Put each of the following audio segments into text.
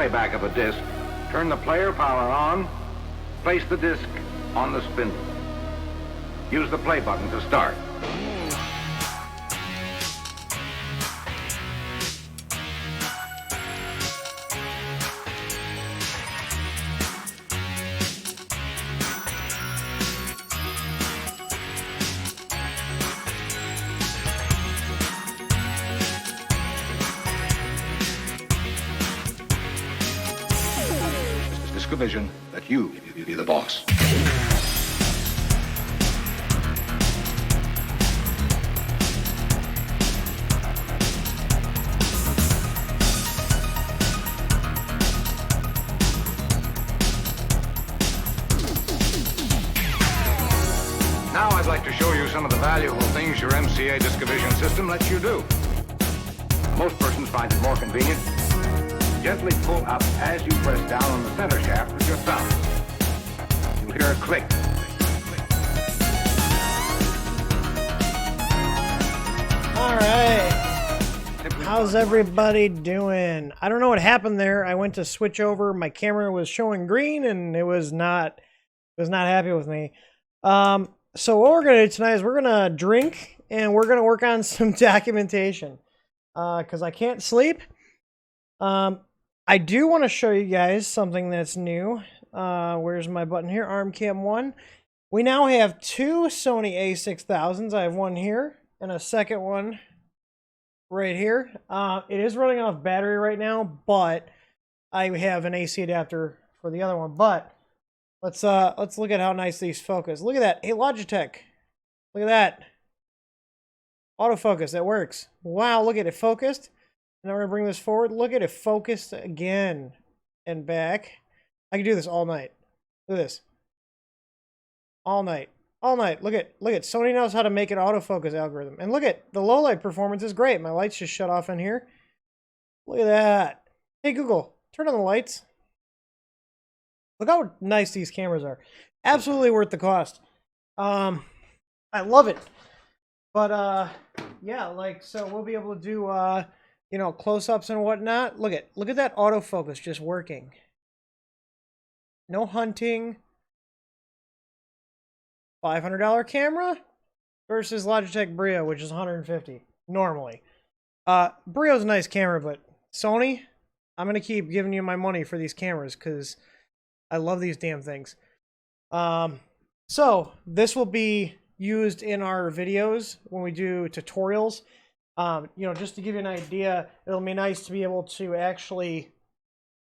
playback of a disc, turn the player power on, place the disc on the spindle. Use the play button to start. Vision that you be the boss. Now I'd like to show you some of the valuable things your MCA Discovision system lets you do. Most persons find it more convenient. Gently pull up as you press down on the center shaft with your thumb. You'll hear a click. All right. How's everybody doing? I don't know what happened there. I went to switch over. My camera was showing green, and it was not happy with me. So what we're gonna do tonight is we're gonna drink, and we're gonna work on some documentation. Because I can't sleep. I do want to show you guys something that's new. Where's my button here? Arm Cam 1. We now have two Sony a6000s. I have one here and a second one right here. It is running off battery right now, but I have an AC adapter for the other one. But let's look at how nice these focus. Look at that. Hey, Logitech. Look at that. Autofocus. That works. Wow, look at it focused. Now we're going to bring this forward. Look at it focused again and back. I can do this all night. Look at this. All night. All night. Look at Sony knows how to make an autofocus algorithm. And look at the low light performance is great. My lights just shut off in here. Look at that. Hey Google, turn on the lights. Look how nice these cameras are. Absolutely worth the cost. I love it. But yeah, like so we'll be able to do you know, close-ups and whatnot. Look at that autofocus just working. No hunting. $500 camera versus Logitech Brio, which is $150 normally. Brio's a nice camera, but Sony, I'm gonna keep giving you my money for these cameras because I love these damn things. So this will be used in our videos when we do tutorials. You know, just to give you an idea, it'll be nice to be able to actually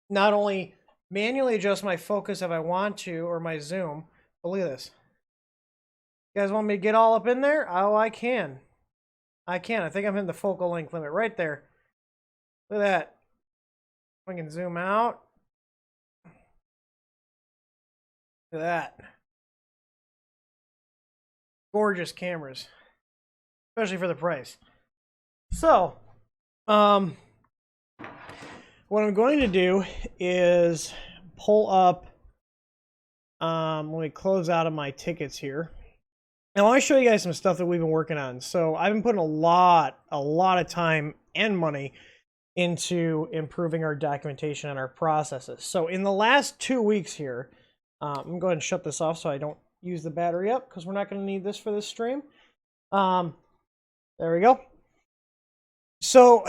not only manually adjust my focus if I want to, or my zoom, but look at this. You guys want me to get all up in there? Oh, I can. I can. I think I'm in the focal length limit right there. Look at that. I can zoom out. Look at that. Gorgeous cameras, especially for the price. So, what I'm going to do is pull up, let me close out of my tickets here. I want to show you guys some stuff that we've been working on. So I've been putting a lot of time and money into improving our documentation and our processes. So in the last 2 weeks here, I'm going to go ahead and shut this off so I don't use the battery up because we're not going to need this for this stream. There we go. So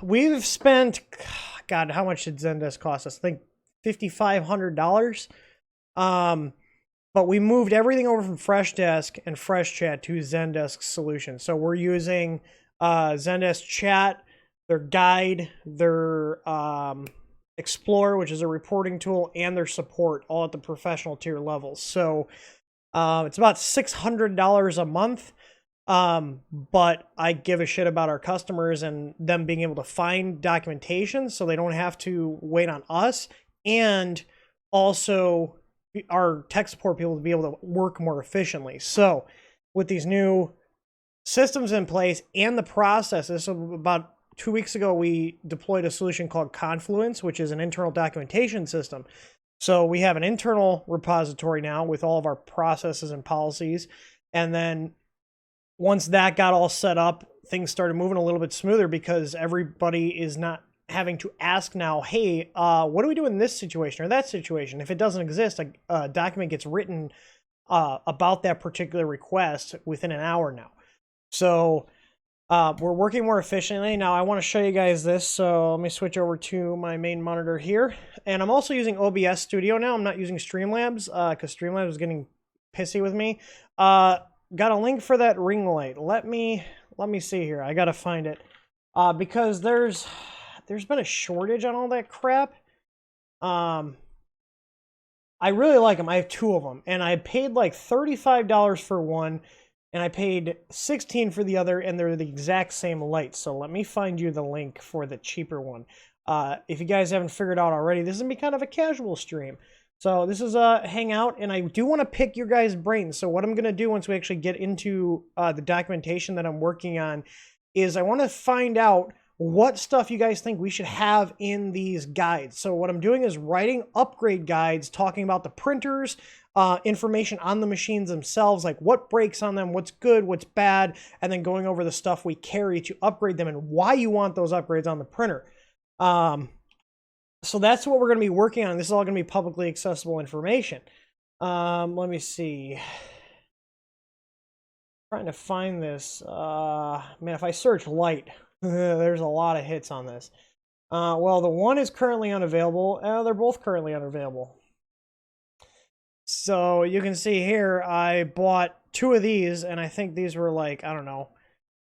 we've spent, God, how much did Zendesk cost us? I think $5,500. But we moved everything over from Freshdesk and Freshchat to Zendesk solution. So we're using Zendesk Chat, their guide, their Explorer, which is a reporting tool, and their support, all at the professional tier levels. So it's about $600 a month. But I give a shit about our customers and them being able to find documentation so they don't have to wait on us, and also our tech support people to be able to work more efficiently. So with these new systems in place and the processes, so about 2 weeks ago we deployed a solution called Confluence, which is an internal documentation system. So we have an internal repository now with all of our processes and policies, and then once that got all set up, things started moving a little bit smoother because everybody is not having to ask now, hey, what do we do in this situation or that situation? If it doesn't exist, a document gets written about that particular request within an hour now. So we're working more efficiently. Now I want to show you guys this. So let me switch over to my main monitor here. And I'm also using OBS Studio now. I'm not using Streamlabs because Streamlabs is getting pissy with me. Got a link for that ring light. Let me see here. I got to find it because there's been a shortage on all that crap. I really like them. I have 2 of them, and I paid like $35 for one, and I paid $16 for the other, and they're the exact same light. So let me find you the link for the cheaper one. If you guys haven't figured out already, this is gonna be kind of a casual stream. So this is a hangout, and I do want to pick your guys' brains. So what I'm gonna do once we actually get into the documentation that I'm working on is I want to find out what stuff you guys think we should have in these guides. So what I'm doing is writing upgrade guides talking about the printers, information on the machines themselves, like what breaks on them, what's good, what's bad, and then going over the stuff we carry to upgrade them and why you want those upgrades on the printer. So that's what we're going to be working on. This is all going to be publicly accessible information. Let me see. Trying to find this. Man, if I search light, there's a lot of hits on this. Well, the one is currently unavailable. They're both currently unavailable. So you can see here, I bought 2 of these, and I think these were like, I don't know.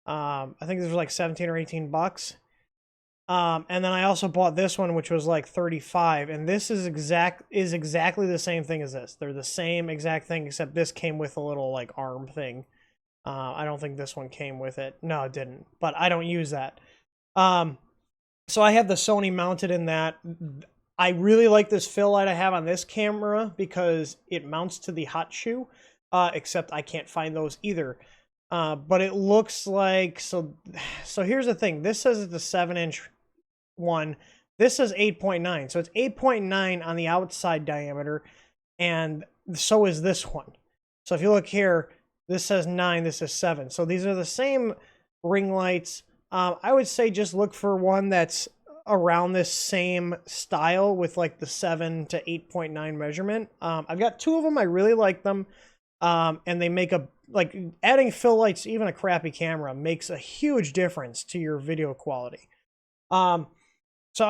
I think these were like 17 or 18 bucks. And then I also bought this one, which was like 35. And this is exactly the same thing as this. They're the same exact thing, except this came with a little like arm thing. I don't think this one came with it. No, it didn't. But I don't use that. So I have the Sony mounted in that. I really like this fill light I have on this camera because it mounts to the hot shoe. Except I can't find those either. But it looks like... So here's the thing. This says it's a 7-inch one. This says 8.9. So it's 8.9 on the outside diameter. And so is this one. So if you look here... This says 9, this is 7. So these are the same ring lights. I would say just look for one that's around this same style with like the 7 to 8.9 measurement. I've got 2 of them. I really like them. And they make like adding fill lights, even a crappy camera, makes a huge difference to your video quality. So I'm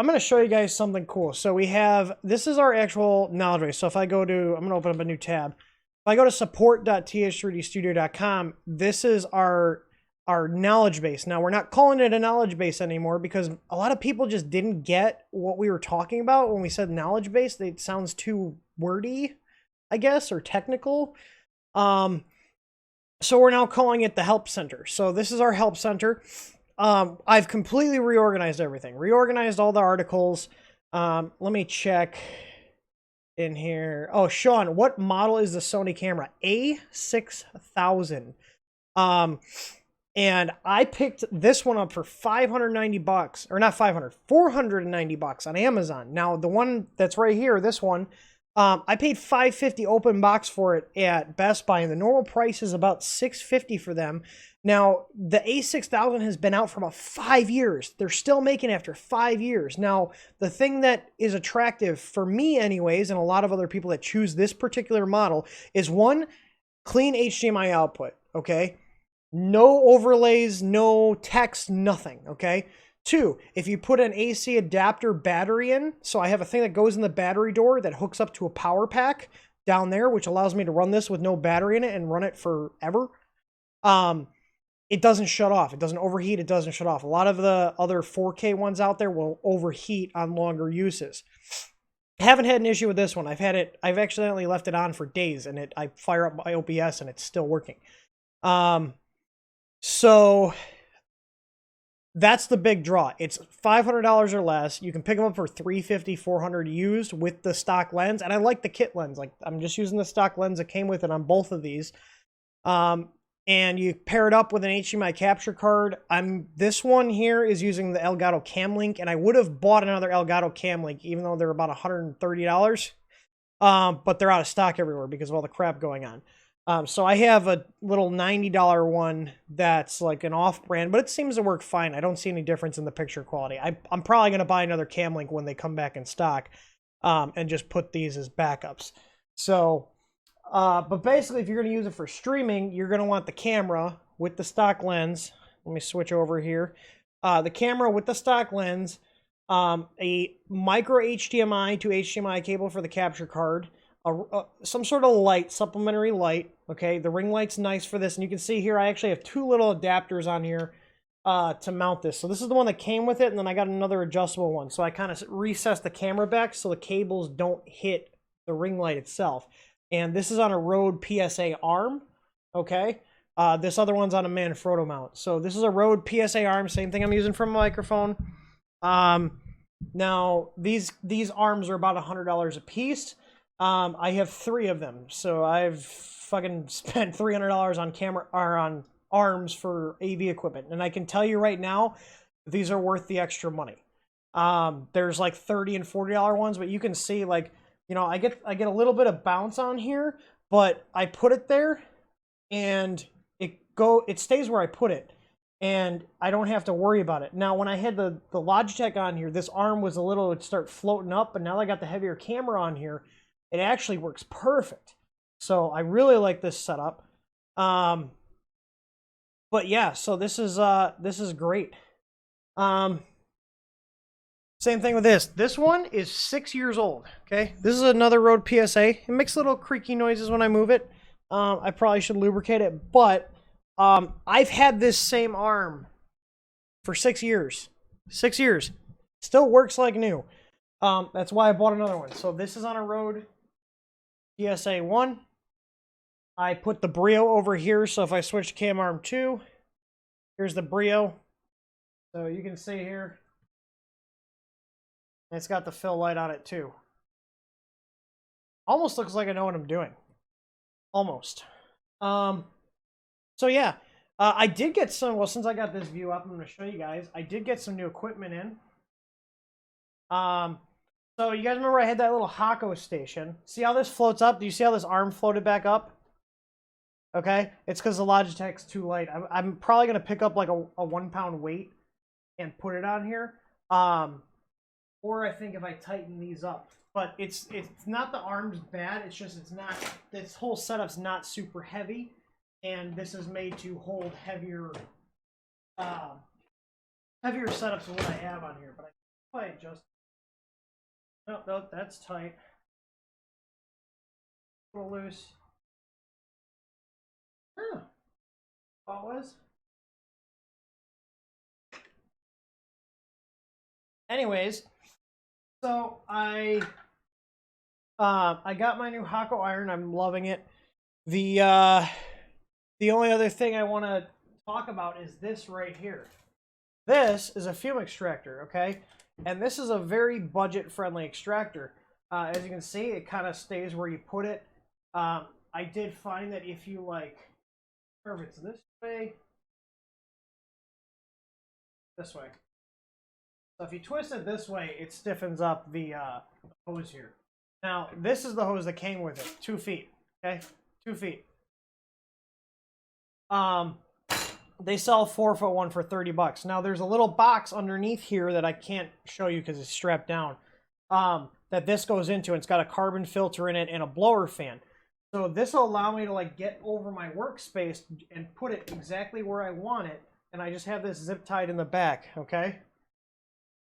going to show you guys something cool. So we have, this is our actual knowledge base. So if I go to, I'm going to open up a new tab. If I go to support.th3dstudio.com, this is our knowledge base. Now, we're not calling it a knowledge base anymore because a lot of people just didn't get what we were talking about when we said knowledge base. It sounds too wordy, I guess, or technical. So we're now calling it the help center. So this is our help center. I've completely reorganized everything. Reorganized all the articles. Let me check... in here. Oh, Sean, what model is the Sony camera? A6000. And I picked this one up for 590 bucks, or not 500, 490 bucks on Amazon. Now, the one that's right here, this one, I paid $550 open box for it at Best Buy, and the normal price is about $650 for them. Now, the A6000 has been out for about 5 years. They're still making it after 5 years. Now, the thing that is attractive for me anyways, and a lot of other people that choose this particular model, is 1, clean HDMI output, okay? No overlays, no text, nothing, okay? 2, if you put an AC adapter battery in, so I have a thing that goes in the battery door that hooks up to a power pack down there, which allows me to run this with no battery in it and run it forever. It doesn't shut off. It doesn't overheat. It doesn't shut off. A lot of the other 4K ones out there will overheat on longer uses. I haven't had an issue with this one. I've accidentally left it on for days, and I fire up my OBS and it's still working. So that's the big draw. It's $500 or less. You can pick them up for $350, $400 used with the stock lens. And I like the kit lens. Like, I'm just using the stock lens that came with it on both of these. And you pair it up with an HDMI capture card. This one here is using the Elgato Cam Link, and I would have bought another Elgato Cam Link, even though they're about $130. But they're out of stock everywhere because of all the crap going on. So I have a little $90 one that's like an off-brand, but it seems to work fine. I don't see any difference in the picture quality. I'm probably going to buy another Camlink when they come back in stock, and just put these as backups. So, but basically, if you're going to use it for streaming, you're going to want the camera with the stock lens. Let me switch over here. The camera with the stock lens, a micro HDMI to HDMI cable for the capture card, some sort of light, supplementary light. Okay, the ring light's nice for this, and you can see here I actually have two little adapters on here to mount this. So this is the one that came with it, and then I got another adjustable one. So I kind of recessed the camera back so the cables don't hit the ring light itself. And this is on a Rode PSA arm. Okay, this other one's on a Manfrotto mount. So this is a Rode PSA arm, same thing I'm using for my microphone. Now these arms are about $100 a piece. I have 3 of them, so I've fucking spent $300 on camera or on arms for AV equipment, and I can tell you right now, these are worth the extra money. There's like $30 and $40 ones, but you can see, like, you know, I get a little bit of bounce on here, but I put it there, and it stays where I put it, and I don't have to worry about it. Now, when I had the Logitech on here, this arm was it would start floating up, but now I got the heavier camera on here. It actually works perfect. So I really like this setup. But yeah, so this is great. Same thing with this. This one is 6 years old. Okay, this is another Rode PSA. It makes little creaky noises when I move it. I probably should lubricate it, but I've had this same arm for 6 years. 6 years, still works like new. That's why I bought another one. So this is on a Rode PSA 1. I put the Brio over here, so if I switch to cam arm 2, here's the Brio. So you can see here, it's got the fill light on it too. Almost looks like I know what I'm doing. Almost. So yeah, I did get some, well, since I got this view up, I'm going to show you guys. I did get some new equipment in. So you guys remember I had that little Hako station. See how this floats up? Do you see how this arm floated back up? Okay, it's because the Logitech's too light. I'm probably going to pick up like a 1 pound weight and put it on here. Or I think if I tighten these up. But it's not the arms bad, it's just this whole setup's not super heavy. And this is made to hold heavier setups than what I have on here. But I probably adjust. No, that's tight. A little loose. Huh. What was? Anyways, so I got my new Hako iron. I'm loving it. The only other thing I want to talk about is this right here. This is a fume extractor, okay? And this is a very budget-friendly extractor. As you can see, it kind of stays where you put it. I did find that if you, like, or if it's this way. So if you twist it this way, it stiffens up the hose here. Now, this is the hose that came with it. 2 feet, okay? 2 feet. They sell 4-foot one for $30. Now there's a little box underneath here that I can't show you because it's strapped down. That this goes into, and it's got a carbon filter in it and a blower fan. So this will allow me to like get over my workspace and put it exactly where I want it, and I just have this zip tied in the back, okay?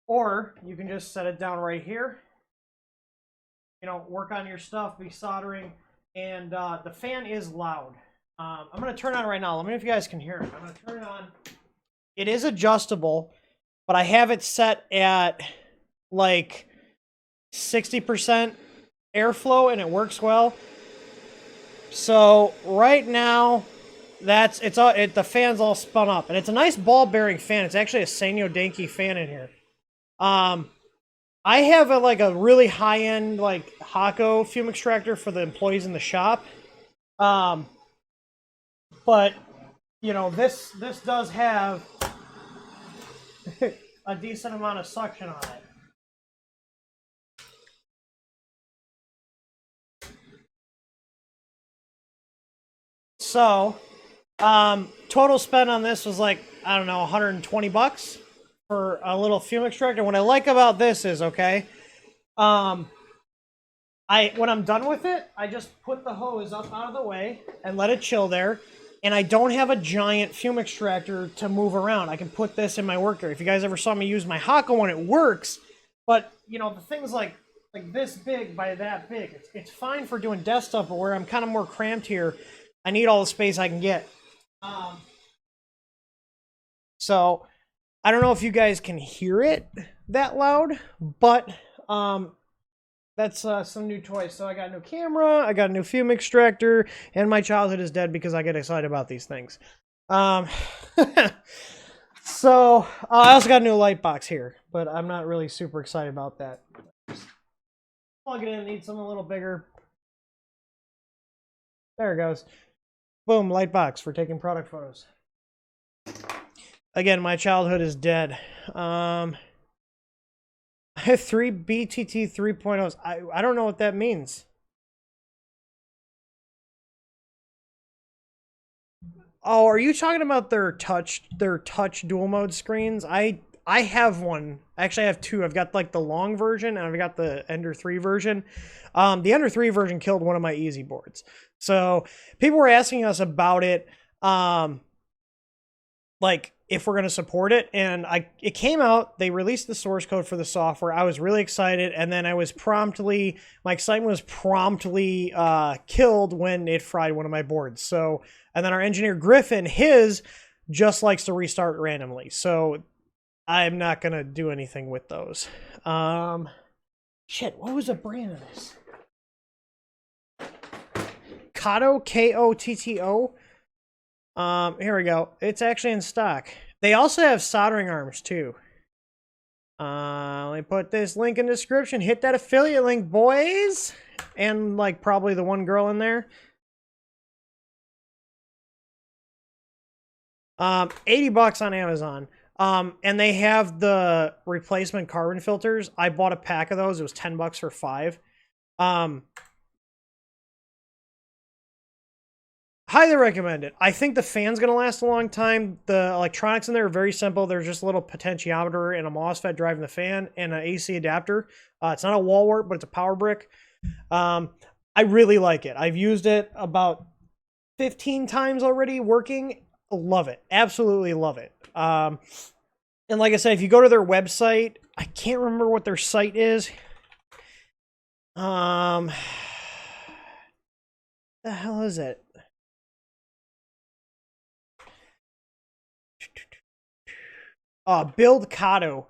Or you can just set it down right here. You know, work on your stuff, be soldering, and the fan is loud. I'm going to turn it on right now. Let me know if you guys can hear it. I'm going to turn it on. It is adjustable, but I have it set at like 60% airflow, and it works well. So right now, the fan's all spun up, and it's a nice ball bearing fan. It's actually a Sanyo Denki fan in here. I have a really high end like Hako fume extractor for the employees in the shop. But, you know, this does have a decent amount of suction on it. So, total spend on this was like, I don't know, 120 bucks for a little fume extractor. What I like about this is, okay, when I'm done with it, I just put the hose up out of the way and let it chill there. And I don't have a giant fume extractor to move around. I can put this in my work area. If you guys ever saw me use my Hako one, it works. But, you know, the thing's like this big by that big. It's fine for doing desk stuff, but where I'm kind of more cramped here, I need all the space I can get. So, I don't know if you guys can hear it that loud, but that's some new toys. So I got a new camera, I got a new fume extractor, and my childhood is dead because I get excited about these things. So I also got a new light box here, but I'm not really super excited about that. Plug it in, need something a little bigger. There it goes. Boom, light box for taking product photos. Again, my childhood is dead. I have 3 BTT 3.0s. I don't know what that means. Oh, are you talking about their touch dual mode screens? I have one. Actually, I have 2. I've got like the long version and I've got the Ender 3 version. The Ender 3 version killed one of my easy boards. So people were asking us about it, like if we're going to support it, and it came out. They released the source code for the software. I was really excited, and then my excitement was promptly killed when it fried one of my boards. So, and then our engineer Griffin, his just likes to restart randomly. So I'm not going to do anything with those. Shit, what was the brand of this? Kotto, K-O-T-T-O. Here we go. It's actually in stock. They also have soldering arms too. Let me put this link in the description. Hit that affiliate link, boys. And like probably the one girl in there. 80 bucks on Amazon. And they have the replacement carbon filters. I bought a pack of those. It was 10 bucks for 5. Highly recommend it. I think the fan's going to last a long time. The electronics in there are very simple. There's just a little potentiometer and a MOSFET driving the fan and an AC adapter. It's not a wall wart, but it's a power brick. I really like it. I've used it about 15 times already working. Love it. Absolutely love it. And like I said, if you go to their website, I can't remember what their site is. The hell is it? Build Kotto.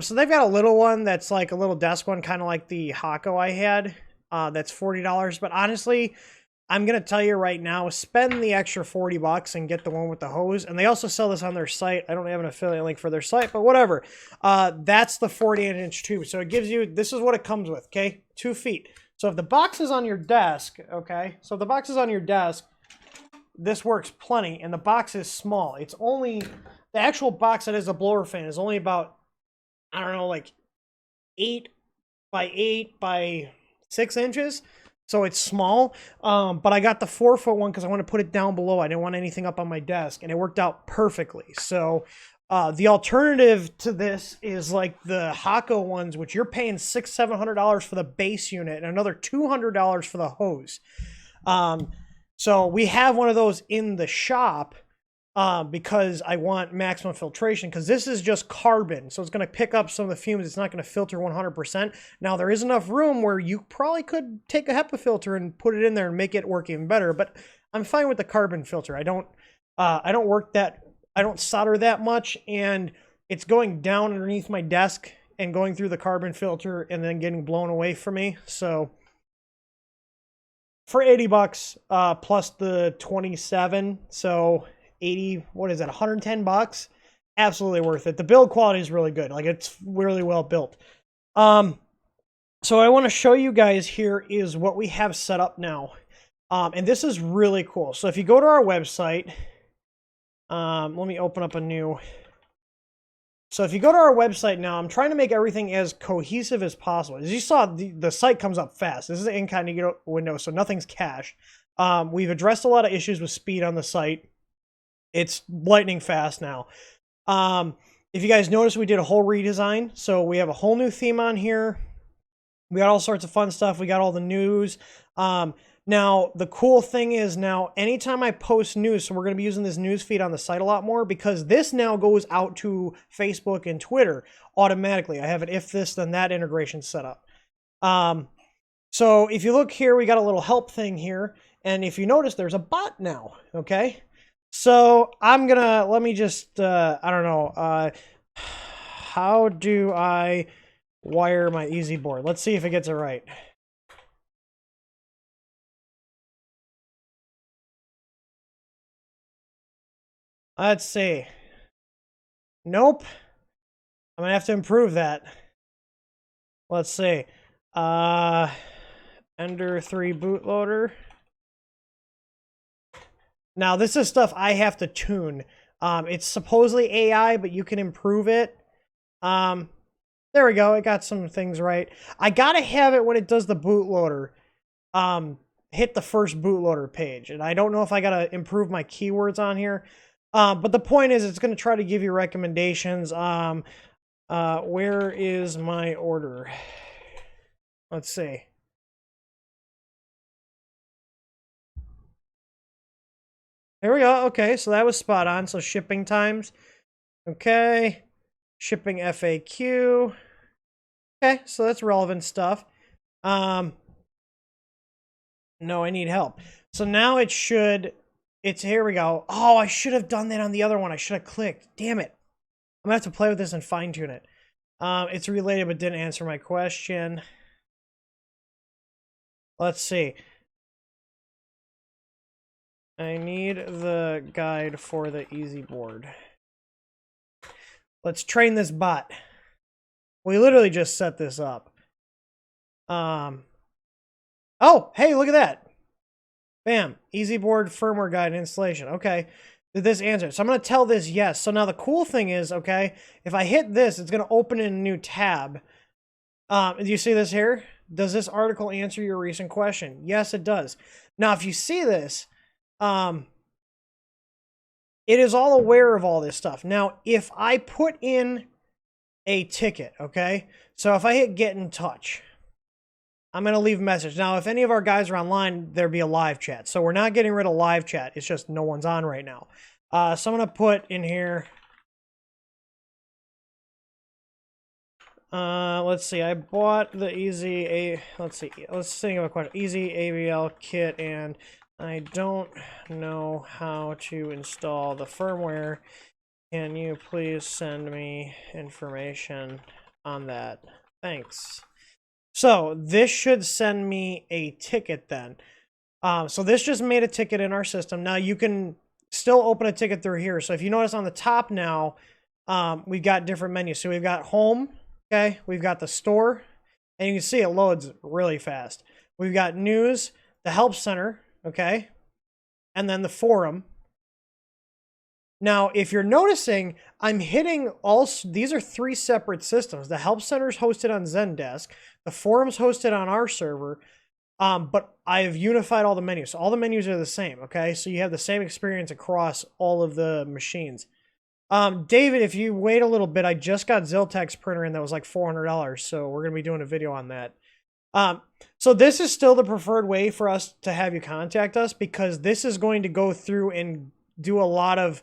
So they've got a little one that's like a little desk one, kind of like the Hako I had. That's $40. But honestly, I'm going to tell you right now, spend the extra 40 bucks and get the one with the hose. And they also sell this on their site. I don't have an affiliate link for their site, but whatever. That's the 48-inch tube. So it gives you, this is what it comes with, okay? 2 feet. So if the box is on your desk, okay? So if the box is on your desk, this works plenty. And the box is small. It's only, the actual box that is a blower fan is only about, I don't know, like 8 by 8 by 6 inches. So it's small, but I got the 4-foot one because I want to put it down below. I didn't want anything up on my desk, and it worked out perfectly. So the alternative to this is like the Hako ones, which you're paying $600-700 for the base unit and another $200 for the hose. So we have one of those in the shop because I want maximum filtration, because this is just carbon. So it's going to pick up some of the fumes. It's not going to filter 100%. Now, there is enough room where you probably could take a HEPA filter and put it in there and make it work even better. But I'm fine with the carbon filter. I don't solder that much, and it's going down underneath my desk and going through the carbon filter and then getting blown away from me. So for 80 bucks plus the 27, so 80, what is that, 110 bucks? Absolutely worth it. The build quality is really good. Like, it's really well built. So what I want to show you guys here is what we have set up now. And this is really cool. So if you go to our website, let me open up a new. So if you go to our website now, I'm trying to make everything as cohesive as possible. As you saw, the site comes up fast. This is an incognito window, so nothing's cached. We've addressed a lot of issues with speed on the site. It's lightning fast now. If you guys notice, we did a whole redesign. So we have a whole new theme on here. We got all sorts of fun stuff. We got all the news. Now, the cool thing is now anytime I post news, so we're going to be using this news feed on the site a lot more because this now goes out to Facebook and Twitter automatically. I have an if this, then that integration set up. So if you look here, we got a little help thing here. And if you notice, there's a bot now, okay? So I'm going to, let me just, I don't know, how do I wire my easy board? Let's see if it gets it right. Let's see. Nope. I'm gonna have to improve that. Let's see. Ender 3 bootloader. Now this is stuff I have to tune. It's supposedly AI, but you can improve it. There we go. It got some things right. I gotta have it when it does the bootloader. Hit the first bootloader page, and I don't know if I gotta improve my keywords on here. But the point is, it's going to try to give you recommendations. Where is my order? Let's see. There we go. Okay, so that was spot on. So shipping times. Okay. Shipping FAQ. Okay, so that's relevant stuff. No, I need help. So now it should... here we go. Oh, I should have done that on the other one. I should have clicked. Damn it. I'm going to have to play with this and fine tune it. It's related but didn't answer my question. Let's see. I need the guide for the easy board. Let's train this bot. We literally just set this up. Oh, hey, look at that. Bam. Easy board firmware guide installation. Okay. Did this answer? So I'm going to tell this yes. So now the cool thing is, okay, if I hit this, it's going to open in a new tab. Do you see this here? Does this article answer your recent question? Yes, it does. Now, if you see this, it is all aware of all this stuff. Now, if I put in a ticket, okay, so if I hit get in touch, I'm going to leave a message. Now, if any of our guys are online, there'd be a live chat. So we're not getting rid of live chat. It's just no one's on right now. So I'm going to put in here. Let's see. I bought the let's see. Let's think of a question. Easy AVL kit, and I don't know how to install the firmware. Can you please send me information on that? Thanks. So this should send me a ticket then. So this just made a ticket in our system. Now you can still open a ticket through here. So if you notice on the top now, we've got different menus. So we've got home, okay? We've got the store, and you can see it loads really fast. We've got news, the help center, okay? And then the forum. Now, if you're noticing, I'm hitting all, these are 3 separate systems. The help center is hosted on Zendesk. The forum's hosted on our server. But I've unified all the menus. So all the menus are the same, okay? So you have the same experience across all of the machines. David, if you wait a little bit, I just got Ziltex printer in that was like $400. So we're going to be doing a video on that. So this is still the preferred way for us to have you contact us, because this is going to go through and do a lot of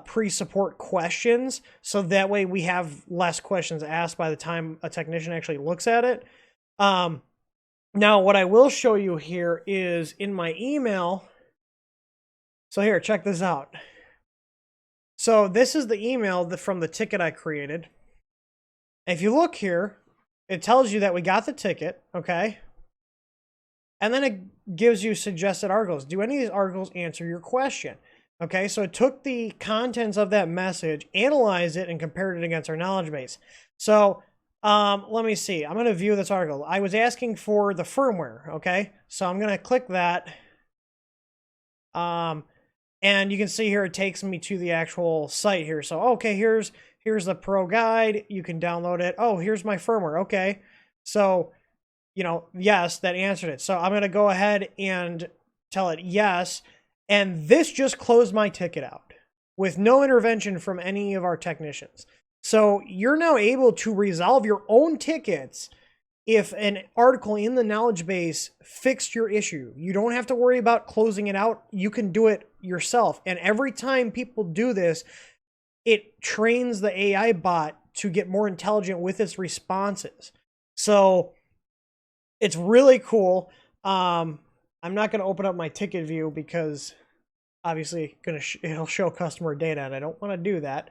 pre-support questions, so that way we have less questions asked by the time a technician actually looks at it. Now, what I will show you here is in my email. So here, check this out. So this is the email from the ticket I created. If you look here, it tells you that we got the ticket, okay? And then it gives you suggested articles. Do any of these articles answer your question? Okay, so it took the contents of that message, analyzed it, and compared it against our knowledge base. So let me see. I'm going to view this article. I was asking for the firmware, okay? So I'm going to click that. And you can see here it takes me to the actual site here. So, okay, here's the pro guide. You can download it. Oh, here's my firmware. Okay. So, you know, yes, that answered it. So I'm going to go ahead and tell it yes, and this just closed my ticket out with no intervention from any of our technicians. So you're now able to resolve your own tickets if an article in the knowledge base fixed your issue. You don't have to worry about closing it out. You can do it yourself. And every time people do this, it trains the AI bot to get more intelligent with its responses. So it's really cool. I'm not going to open up my ticket view because obviously it'll show customer data, and I don't want to do that.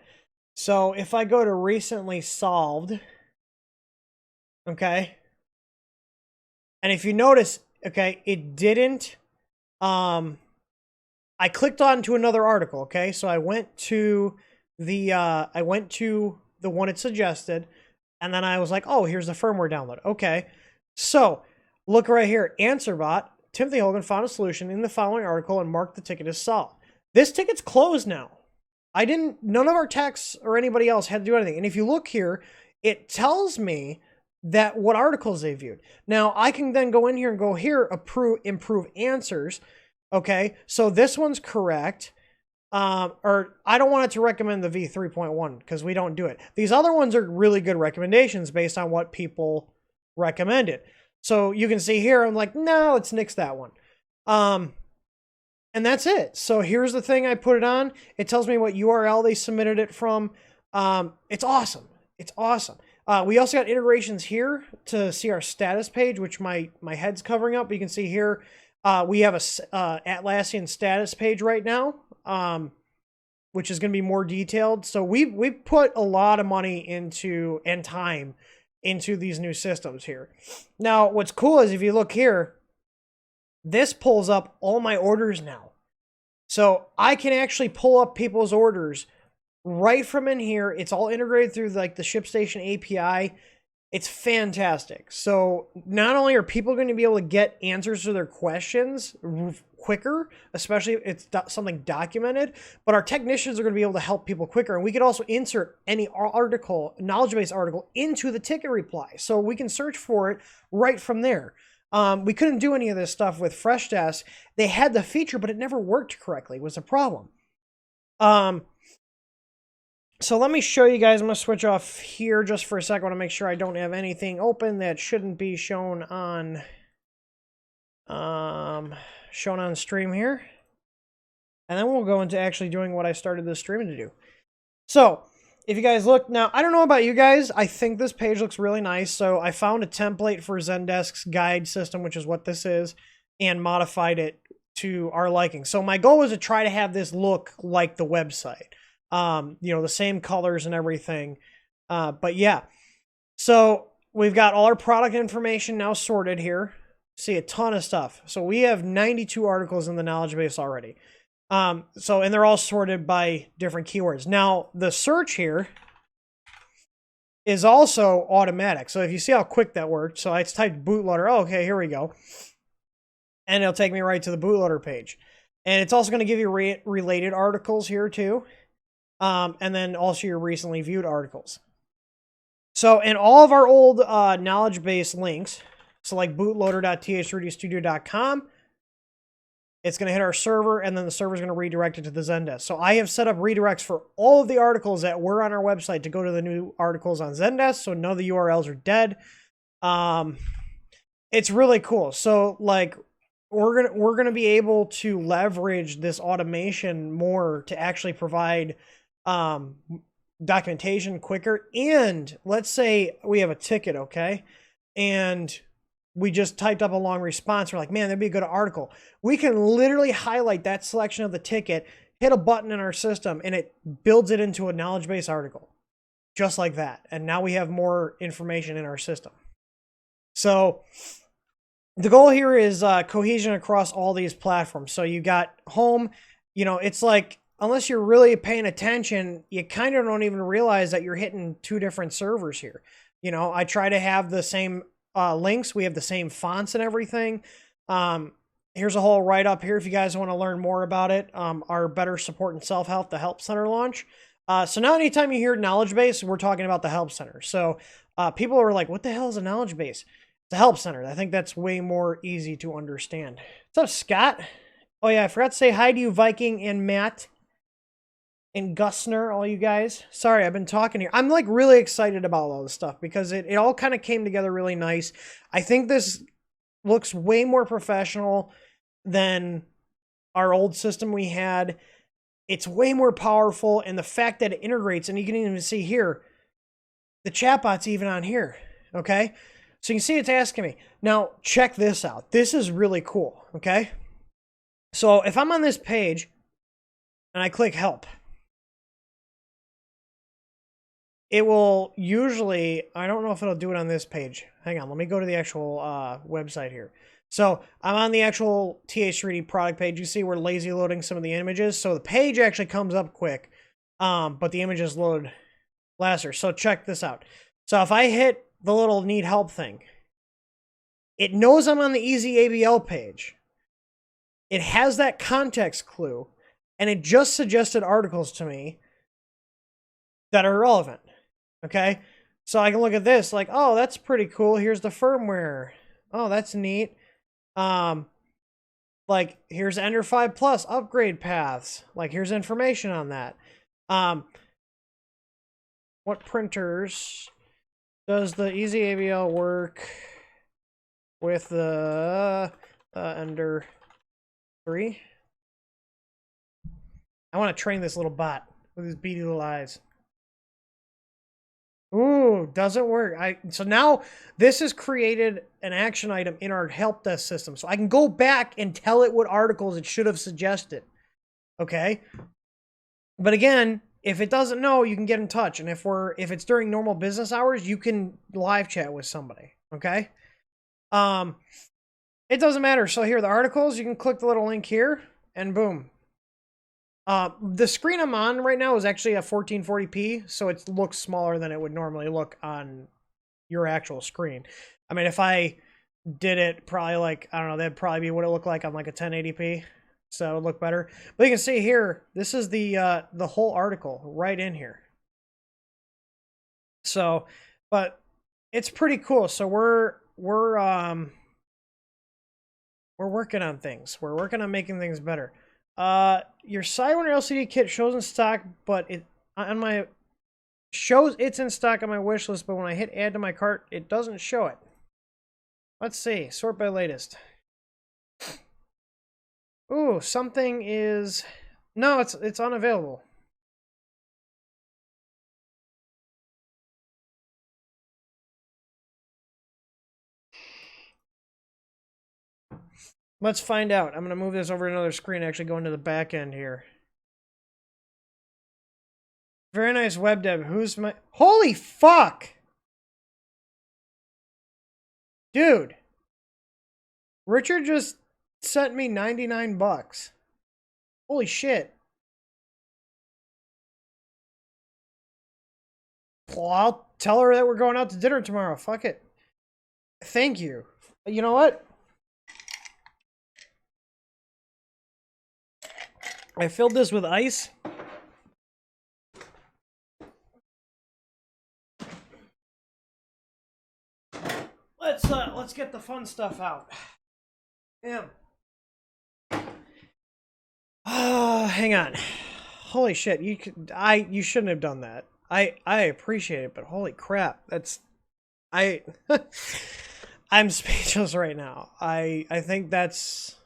So if I go to recently solved, okay, and if you notice, okay, it didn't, I clicked on to another article, okay, so I went to the one it suggested, and then I was like, oh, here's the firmware download. Okay, so look right here, AnswerBot, Timothy Hogan found a solution in the following article and marked the ticket as solved. This ticket's closed now. None of our techs or anybody else had to do anything. And if you look here, it tells me that what articles they viewed. Now I can then go in here and go here, improve answers. Okay, so this one's correct. Or I don't want it to recommend the V3.1 because we don't do it. These other ones are really good recommendations based on what people recommended. So you can see here, I'm like, no, let's nix that one. And that's it. So here's the thing I put it on. It tells me what URL they submitted it from. It's awesome. It's awesome. We also got integrations here to see our status page, which my head's covering up. But you can see here, we have a Atlassian status page right now, which is going to be more detailed. So we put a lot of money into and time into these new systems here. Now, what's cool is if you look here, this pulls up all my orders now. So I can actually pull up people's orders right from in here. It's all integrated through like the ShipStation API. It's fantastic. So not only are people going to be able to get answers to their questions quicker, especially if it's something documented, but our technicians are going to be able to help people quicker. And we could also insert any article, knowledge base article, into the ticket reply. So we can search for it right from there. We couldn't do any of this stuff with Freshdesk. They had the feature, but it never worked correctly, was a problem. So let me show you guys. I'm going to switch off here just for a second. I want to make sure I don't have anything open that shouldn't be shown on stream here. And then we'll go into actually doing what I started this stream to do. So if you guys look now, I don't know about you guys. I think this page looks really nice. So I found a template for Zendesk's guide system, which is what this is, and modified it to our liking. So my goal was to try to have this look like the website. You know, the same colors and everything. But yeah, so we've got all our product information now sorted here. See a ton of stuff. So we have 92 articles in the knowledge base already. And they're all sorted by different keywords. Now the search here is also automatic. So if you see how quick that worked, so I typed bootloader. Oh, okay, here we go. And it'll take me right to the bootloader page. And it's also going to give you related articles here too. And then also your recently viewed articles. So in all of our old knowledge base links, so like bootloader.th3dstudio.com, it's going to hit our server, and then the server is going to redirect it to the Zendesk. So I have set up redirects for all of the articles that were on our website to go to the new articles on Zendesk, so none of the URLs are dead. It's really cool. So like we're gonna be able to leverage this automation more to actually provide documentation quicker. And let's say we have a ticket, okay, and we just typed up a long response. We're like, man, that'd be a good article. We can literally highlight that selection of the ticket, hit a button in our system, and it builds it into a knowledge base article. Just like that. And now we have more information in our system. So the goal here is cohesion across all these platforms. So you got home, you know, it's like, unless you're really paying attention, you kind of don't even realize that you're hitting two different servers here. You know, I try to have the same links. We have the same fonts and everything. Here's a whole write-up here if you guys want to learn more about it. Our Better Support and Self-Help, the Help Center launch. So now anytime you hear knowledge base, we're talking about the Help Center. So people are like, what the hell is a knowledge base? It's a Help Center. I think that's way more easy to understand. What's up, Scott? Oh yeah, I forgot to say hi to you, Viking and Matt and Gusner, all you guys. Sorry, I've been talking here. I'm like really excited about all this stuff because it all kind of came together really nice. I think this looks way more professional than our old system we had. It's way more powerful, and the fact that it integrates, and you can even see here, the chatbot's even on here, okay? So you can see it's asking me. Now, check this out. This is really cool, okay? So if I'm on this page, and I click help, it will usually, I don't know if it'll do it on this page. Hang on, let me go to the actual website here. So I'm on the actual TH3D product page. You see we're lazy loading some of the images. So the page actually comes up quick, but the images load lesser. So check this out. So if I hit the little need help thing, it knows I'm on the Easy ABL page. It has that context clue, and it just suggested articles to me that are relevant. Okay? So I can look at this like, oh, that's pretty cool. Here's the firmware. Oh, that's neat. Like here's Ender 5 Plus upgrade paths. Like here's information on that. What printers does the Easy ABL work with the Ender 3? I want to train this little bot with his beady little eyes. Ooh, doesn't work. So now this has created an action item in our help desk system. So I can go back and tell it what articles it should have suggested. Okay? But again, if it doesn't know, you can get in touch. And if it's during normal business hours, you can live chat with somebody. Okay? It doesn't matter. So here, the articles, you can click the little link here, and boom. The screen I'm on right now is actually a 1440p, so it looks smaller than it would normally look on your actual screen. I mean, if I did it probably like, I don't know, that'd probably be what it looked like on like a 1080p, so it would look better. But you can see here, this is the whole article right in here. So, but it's pretty cool. So we're working on things. We're working on making things better. Your Sidewinder LCD kit shows in stock, but it on my shows it's in stock on my wish list, but when I hit add to my cart, it doesn't show it. Let's see. Sort by latest. Ooh, something is no, it's unavailable. Let's find out. I'm gonna move this over to another screen, actually go into the back end here. Very nice web dev. Who's my holy fuck? Dude. Richard just sent me 99 bucks. Holy shit. Well, I'll tell her that we're going out to dinner tomorrow. Fuck it. Thank you. You know what? I filled this with ice. Let's get the fun stuff out. Damn. Hang on. Holy shit, you shouldn't have done that. I appreciate it, but holy crap, I'm speechless right now. I think that's,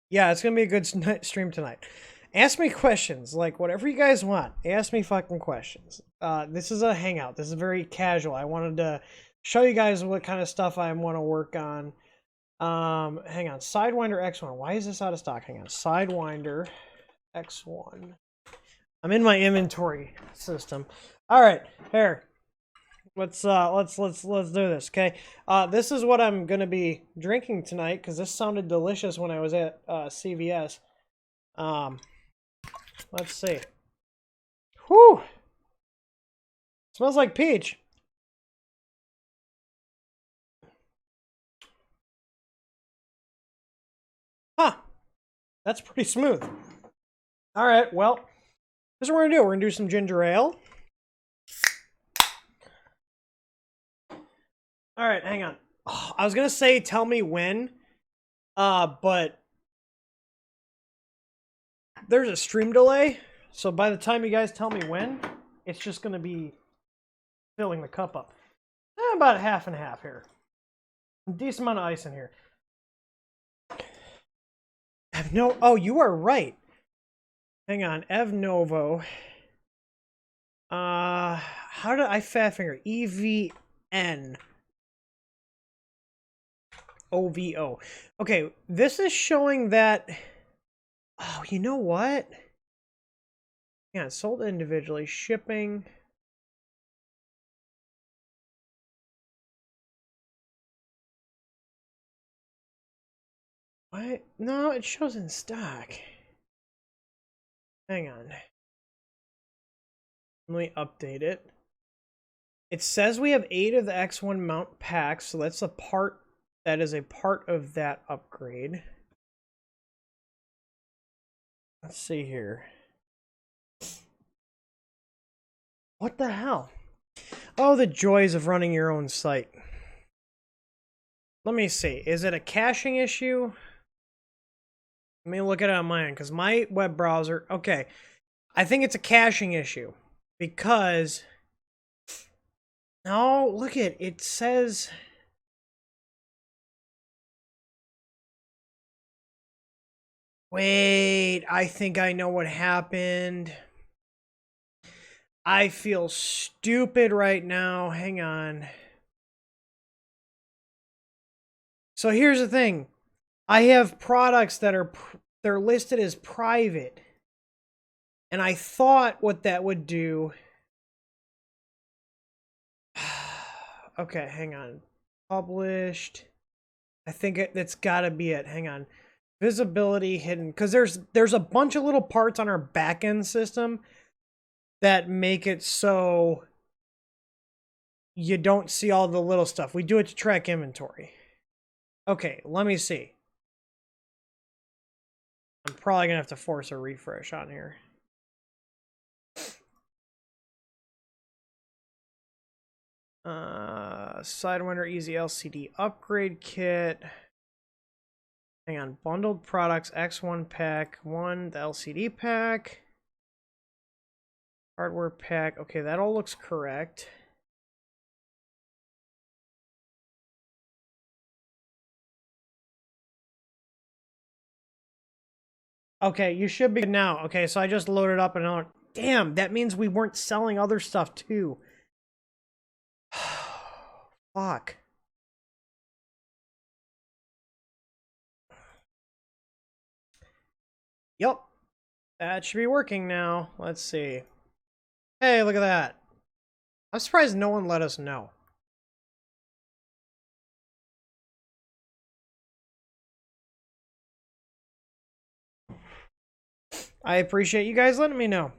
yeah, it's gonna be a good stream tonight. Ask me questions, like whatever you guys want. Ask me fucking questions. This is a hangout. This is very casual. I wanted to show you guys what kind of stuff I want to work on. Hang on. Sidewinder X1. Why is this out of stock? Hang on. Sidewinder X1. I'm in my inventory system. All right, here. Let's do this, okay? This is what I'm gonna be drinking tonight because this sounded delicious when I was at CVS. Let's see. Whew. Smells like peach. Huh. That's pretty smooth. All right, well, this is what we're gonna do. We're gonna do some ginger ale. All right, hang on. Oh, I was gonna say tell me when, but there's a stream delay, so by the time you guys tell me when, it's just going to be filling the cup up. About half and half here. A decent amount of ice in here. Oh, you are right. Hang on, Ev Novo. How did I fat finger? EVN. OVO. Okay, this is showing that. Oh, you know what? Yeah, sold individually. Shipping. What? No, it shows in stock. Hang on. Let me update it. It says we have 8 of the X1 mount packs, so that's a part. That is a part of that upgrade. Let's see here. What the hell? Oh, the joys of running your own site. Let me see. Is it a caching issue? Let me look at it on my end, because my web browser... Okay. I think it's a caching issue. Because... No, look at it. It says... Wait, I think I know what happened. I feel stupid right now. Hang on. So here's the thing. I have products that they're listed as private. And I thought what that would do... Okay, hang on. Published. I think that's got to be it. Hang on. Visibility hidden, because there's a bunch of little parts on our back-end system that make it so you don't see all the little stuff. We do it to track inventory. Okay, let me see. I'm probably gonna have to force a refresh on here. Sidewinder Easy LCD upgrade kit. Hang on, bundled products, X1 pack, 1, the LCD pack, hardware pack. Okay, that all looks correct. Okay, you should be good now. Okay, so I just loaded up and damn, that means we weren't selling other stuff too. Fuck. Yep. That should be working now. Let's see. Hey, look at that. I'm surprised no one let us know. I appreciate you guys letting me know.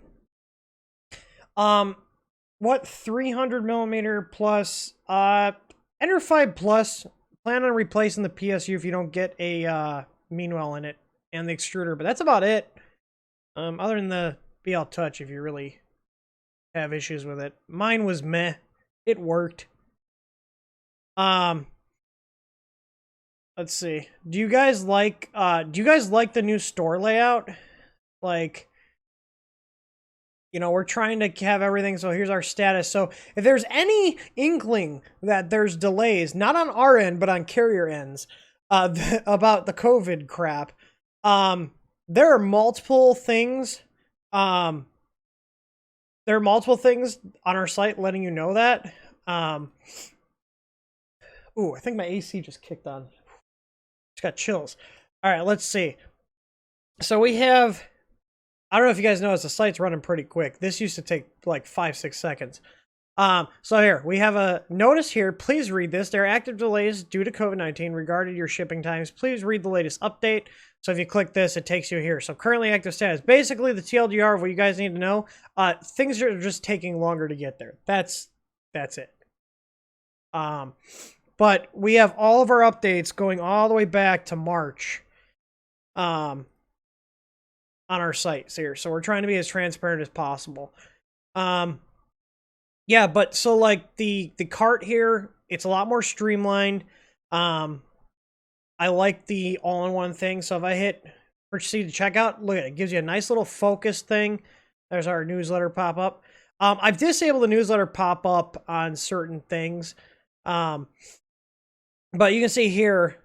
What 300mm plus? Enter 5 plus. Plan on replacing the PSU if you don't get a Meanwhile in it and the extruder, but that's about it. Other than the BL Touch, if you really have issues with it. Mine was meh. It worked. Let's see. Do you guys like the new store layout? Like, you know, we're trying to have everything, so here's our status. So if there's any inkling that there's delays, not on our end, but on carrier ends, about the COVID crap, there are multiple things. There are multiple things on our site letting you know that. Ooh, I think my AC just kicked on. Just got chills. All right, let's see. So we have... I don't know if you guys noticed, the site's running pretty quick. This used to take like 5-6 seconds. So here, we have a notice here. Please read this. There are active delays due to COVID-19 regarding your shipping times. Please read the latest update. So if you click this, it takes you here. So currently active status. Basically, the TLDR of what you guys need to know. Things are just taking longer to get there. That's it. But we have all of our updates going all the way back to March. On our sites here, so we're trying to be as transparent as possible. Yeah, but so like the cart here, it's a lot more streamlined. I like the all-in-one thing. So if I hit proceed to checkout. Look at it. It gives you a nice little focus thing. There's our newsletter pop-up. I've disabled the newsletter pop-up on certain things. But you can see here,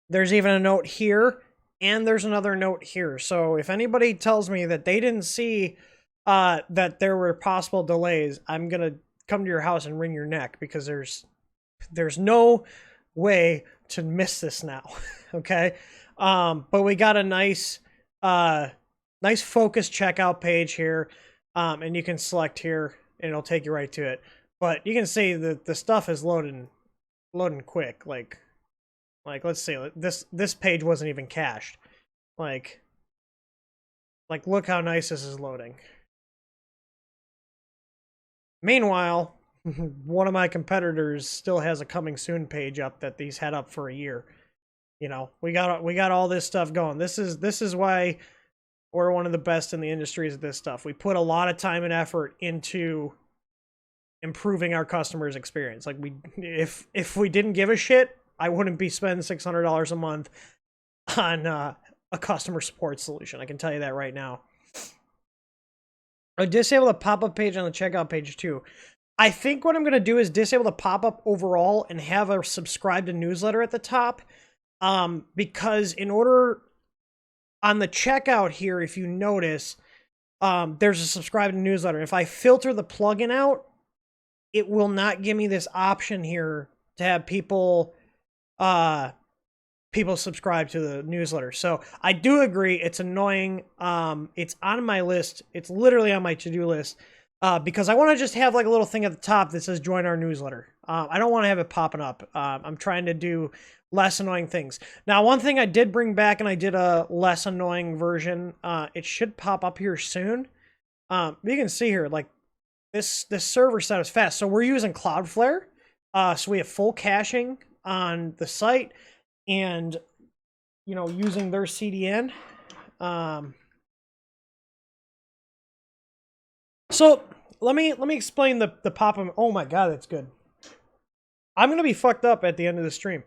there's even a note here, and there's another note here. So if anybody tells me that they didn't see that there were possible delays, I'm going to come to your house and wring your neck, because there's no way to miss this now. Okay. But we got a nice focus checkout page here. And you can select here and it'll take you right to it. But you can see that the stuff is loading quick. Like let's see, this page wasn't even cached. Like look how nice this is loading. Meanwhile, one of my competitors still has a coming soon page up that he's had up for a year. You know, we got all this stuff going. This is why we're one of the best in the industries at this stuff. We put a lot of time and effort into improving our customers' experience. Like, if we didn't give a shit, I wouldn't be spending $600 a month on a customer support solution. I can tell you that right now. I disable the pop-up page on the checkout page too. I think what I'm going to do is disable the pop-up overall and have a subscribe to newsletter at the top. Because in order, on the checkout here, if you notice, there's a subscribe to newsletter. If I filter the plugin out, it will not give me this option here to have people subscribe to the newsletter. So I do agree, it's annoying. It's on my list. It's literally on my to-do list. Because I want to just have like a little thing at the top that says join our newsletter. I don't want to have it popping up. I'm trying to do less annoying things. Now, one thing I did bring back, and I did a less annoying version. It should pop up here soon. You can see here, like this server set is fast. So we're using Cloudflare. So we have full caching on the site, and using their CDN. So let me explain the pop-up. Oh my god, that's good. I'm gonna be fucked up at the end of the stream.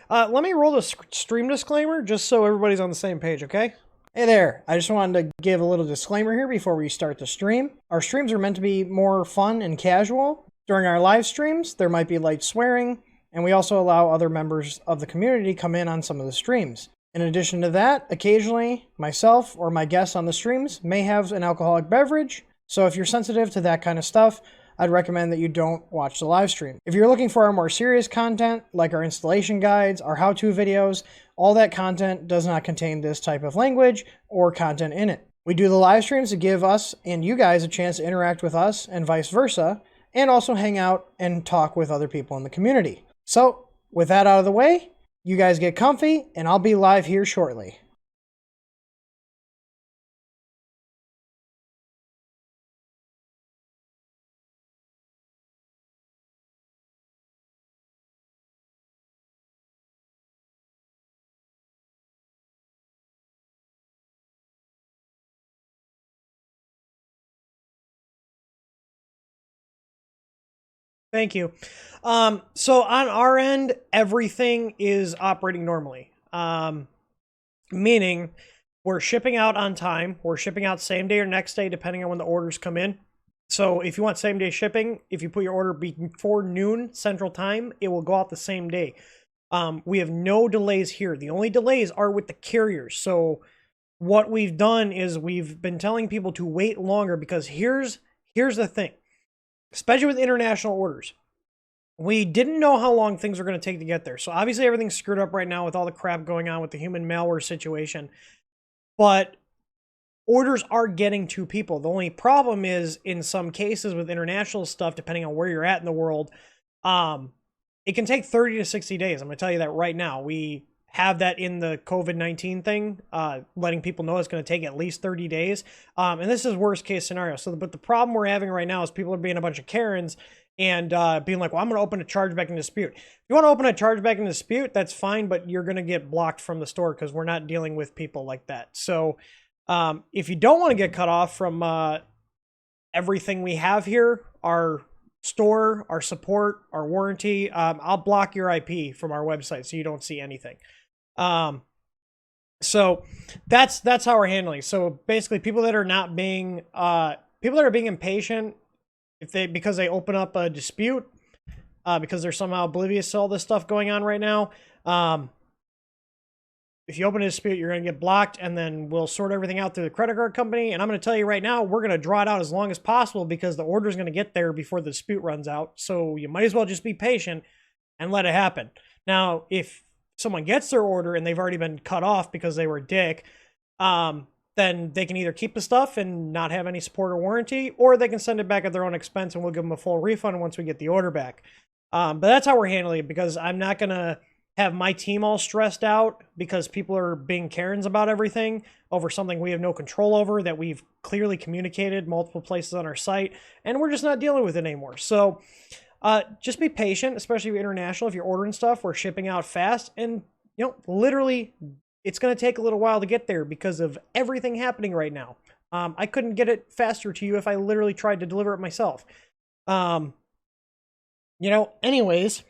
Let me roll the stream disclaimer just so everybody's on the same page, okay? Hey there, I just wanted to give a little disclaimer here before we start the stream. Our streams are meant to be more fun and casual. During our live streams, there might be light swearing, and we also allow other members of the community to come in on some of the streams. In addition to that, occasionally, myself or my guests on the streams may have an alcoholic beverage, so if you're sensitive to that kind of stuff, I'd recommend that you don't watch the live stream. If you're looking for our more serious content, like our installation guides, our how-to videos, all that content does not contain this type of language or content in it. We do the live streams to give us and you guys a chance to interact with us and vice versa, and also hang out and talk with other people in the community. So, with that out of the way, you guys get comfy, and I'll be live here shortly. Thank you. So on our end, everything is operating normally. Meaning we're shipping out on time. We're shipping out same day or next day, depending on when the orders come in. So if you want same day shipping, if you put your order before noon Central Time, it will go out the same day. We have no delays here. The only delays are with the carriers. So what we've done is we've been telling people to wait longer, because here's the thing. Especially with international orders, we didn't know how long things were going to take to get there. So obviously everything's screwed up right now with all the crap going on with the human malware situation. But orders are getting to people. The only problem is, in some cases with international stuff, depending on where you're at in the world, it can take 30 to 60 days. I'm going to tell you that right now. We have that in the COVID-19 thing, letting people know it's going to take at least 30 days. And this is worst case scenario. So, but the problem we're having right now is people are being a bunch of Karens and being like, well, I'm going to open a chargeback in dispute. If you want to open a chargeback in dispute, that's fine, but you're going to get blocked from the store, because we're not dealing with people like that. So if you don't want to get cut off from everything we have here, our store, our support, our warranty, I'll block your IP from our website so you don't see anything. So that's how we're handling. So basically, people that are not being people that are being impatient, if they because they open up a dispute, because they're somehow oblivious to all this stuff going on right now. If you open a dispute, you're going to get blocked, and then we'll sort everything out through the credit card company. And I'm going to tell you right now, we're going to draw it out as long as possible because the order is going to get there before the dispute runs out. So you might as well just be patient and let it happen. Now, if someone gets their order and they've already been cut off because they were a dick, then they can either keep the stuff and not have any support or warranty, or they can send it back at their own expense and we'll give them a full refund once we get the order back. But that's how we're handling it, because I'm not going to have my team all stressed out because people are being Karens about everything over something we have no control over that we've clearly communicated multiple places on our site, and we're just not dealing with it anymore. So just be patient, especially if you're international. If you're ordering stuff, we're shipping out fast, and literally it's going to take a little while to get there because of everything happening right now. I couldn't get it faster to you if I literally tried to deliver it myself. Anyways,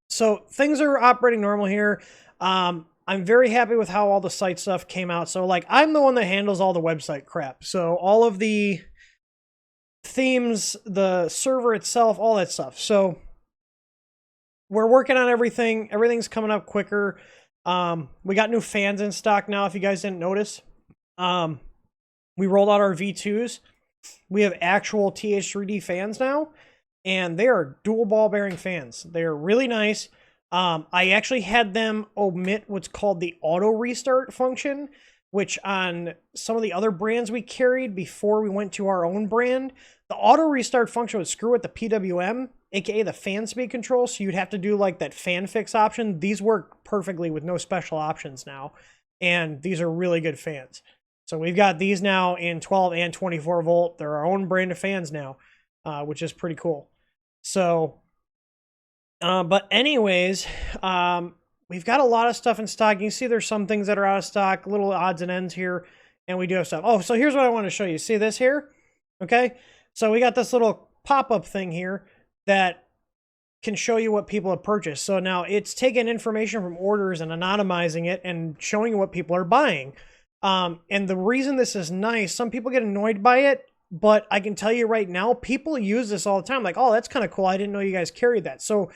so things are operating normal here. I'm very happy with how all the site stuff came out. So like, I'm the one that handles all the website crap. So all of the themes, the server itself, all that stuff. So we're working on everything. Everything's coming up quicker. We got new fans in stock now, if you guys didn't notice. We rolled out our V2s. We have actual TH3D fans now, and they are dual ball bearing fans. They're really nice. I actually had them omit what's called the auto restart function, which on some of the other brands we carried before we went to our own brand, the auto restart function would screw with the PWM, aka the fan speed control, so you'd have to do like that fan fix option. These work perfectly with no special options now, and these are really good fans. So we've got these now in 12 and 24 volt. They're our own brand of fans now, which is pretty cool. So, but anyways, we've got a lot of stuff in stock. You can see there's some things that are out of stock, little odds and ends here, and we do have stuff. Oh, so here's what I want to show you. See this here? Okay, so we got this little pop-up thing here that can show you what people have purchased. So now it's taking information from orders and anonymizing it and showing you what people are buying. And the reason this is nice, some people get annoyed by it, but I can tell you right now, people use this all the time. Like, oh, that's kind of cool. I didn't know you guys carried that. So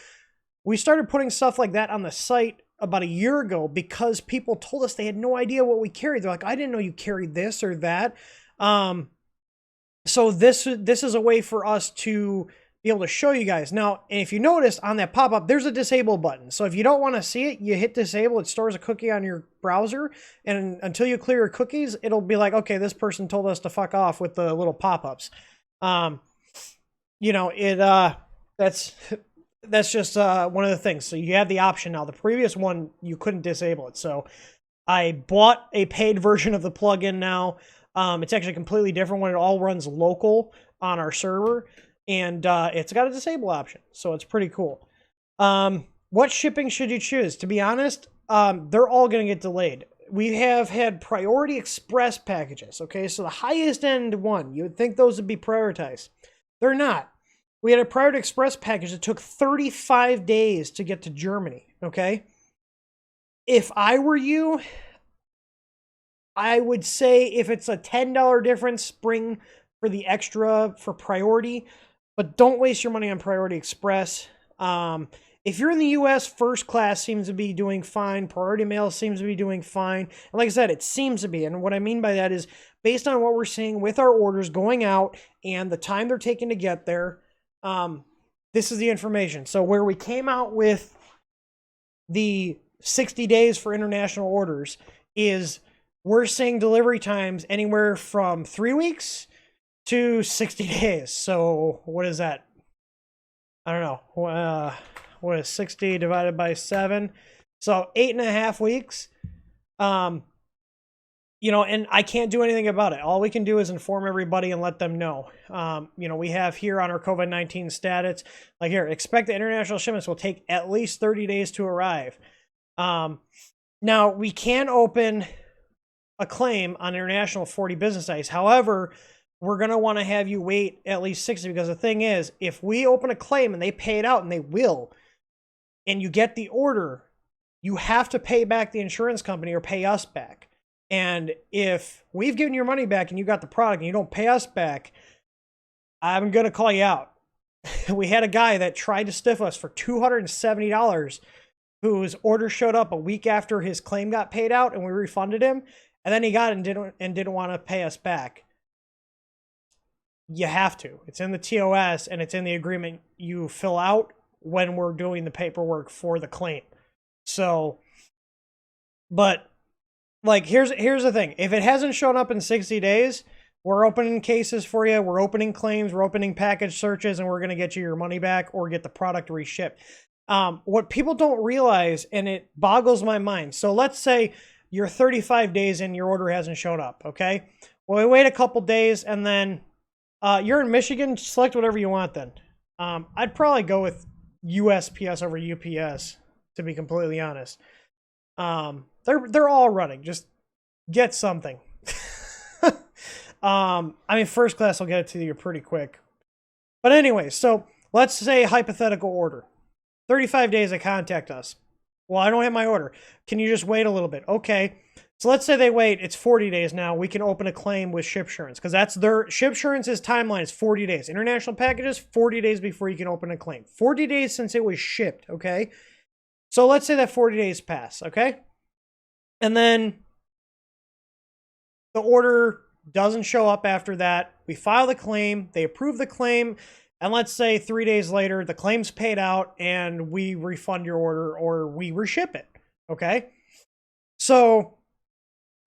we started putting stuff like that on the site about a year ago because people told us they had no idea what we carried. They're like, I didn't know you carried this or that. So this is a way for us to be able to show you guys. Now, if you notice on that pop-up, there's a disable button. So if you don't want to see it, you hit disable. It stores a cookie on your browser, and until you clear your cookies, it'll be like, okay, this person told us to fuck off with the little pop-ups. That's just one of the things. So you have the option now. The previous one, you couldn't disable it. So I bought a paid version of the plugin now. It's actually completely different when it all runs local on our server. And it's got a disable option, so it's pretty cool. What shipping should you choose? To be honest, they're all going to get delayed. We have had priority express packages, okay? So the highest end one, you would think those would be prioritized. They're not. We had a priority express package that took 35 days to get to Germany, okay? If I were you, I would say if it's a $10 difference, spring for the extra for priority. But don't waste your money on Priority Express. If you're in the U.S., First Class seems to be doing fine. Priority Mail seems to be doing fine. And like I said, it seems to be. And what I mean by that is based on what we're seeing with our orders going out and the time they're taking to get there, this is the information. So where we came out with the 60 days for international orders is we're seeing delivery times anywhere from 3 weeks to 60 days. So what is that? I don't know. What is 60 divided by 7? So 8.5 weeks. And I can't do anything about it. All we can do is inform everybody and let them know. We have here on our COVID-19 status, like here, expect the international shipments will take at least 30 days to arrive. Now we can open a claim on international 40 business days. However, we're going to want to have you wait at least 60, because the thing is, if we open a claim and they pay it out, and they will, and you get the order, you have to pay back the insurance company or pay us back. And if we've given your money back and you got the product and you don't pay us back, I'm going to call you out. We had a guy that tried to stiff us for $270 whose order showed up a week after his claim got paid out, and we refunded him. And then he got it and didn't want to pay us back. You have to. It's in the TOS and it's in the agreement you fill out when we're doing the paperwork for the claim. So, but like, here's the thing. If it hasn't shown up in 60 days, we're opening cases for you. We're opening claims. We're opening package searches, and we're going to get you your money back or get the product reshipped. What people don't realize, and it boggles my mind. So let's say you're 35 days and your order hasn't shown up. Okay. Well, we wait a couple days, and then you're in Michigan. Select whatever you want. Then I'd probably go with USPS over UPS, to be completely honest. They're all running. Just get something. I mean, first class will get it to you pretty quick. But anyway, so let's say hypothetical order. 35 days they contact us. Well, I don't have my order. Can you just wait a little bit? Okay. So let's say they wait. It's 40 days now. We can open a claim with ShipSurance because that's their ShipSurance's timeline is 40 days. International packages, 40 days before you can open a claim. 40 days since it was shipped. Okay. So let's say that 40 days pass. Okay. And then the order doesn't show up after that. We file the claim. They approve the claim. And let's say 3 days later, the claim's paid out and we refund your order or we reship it. Okay. So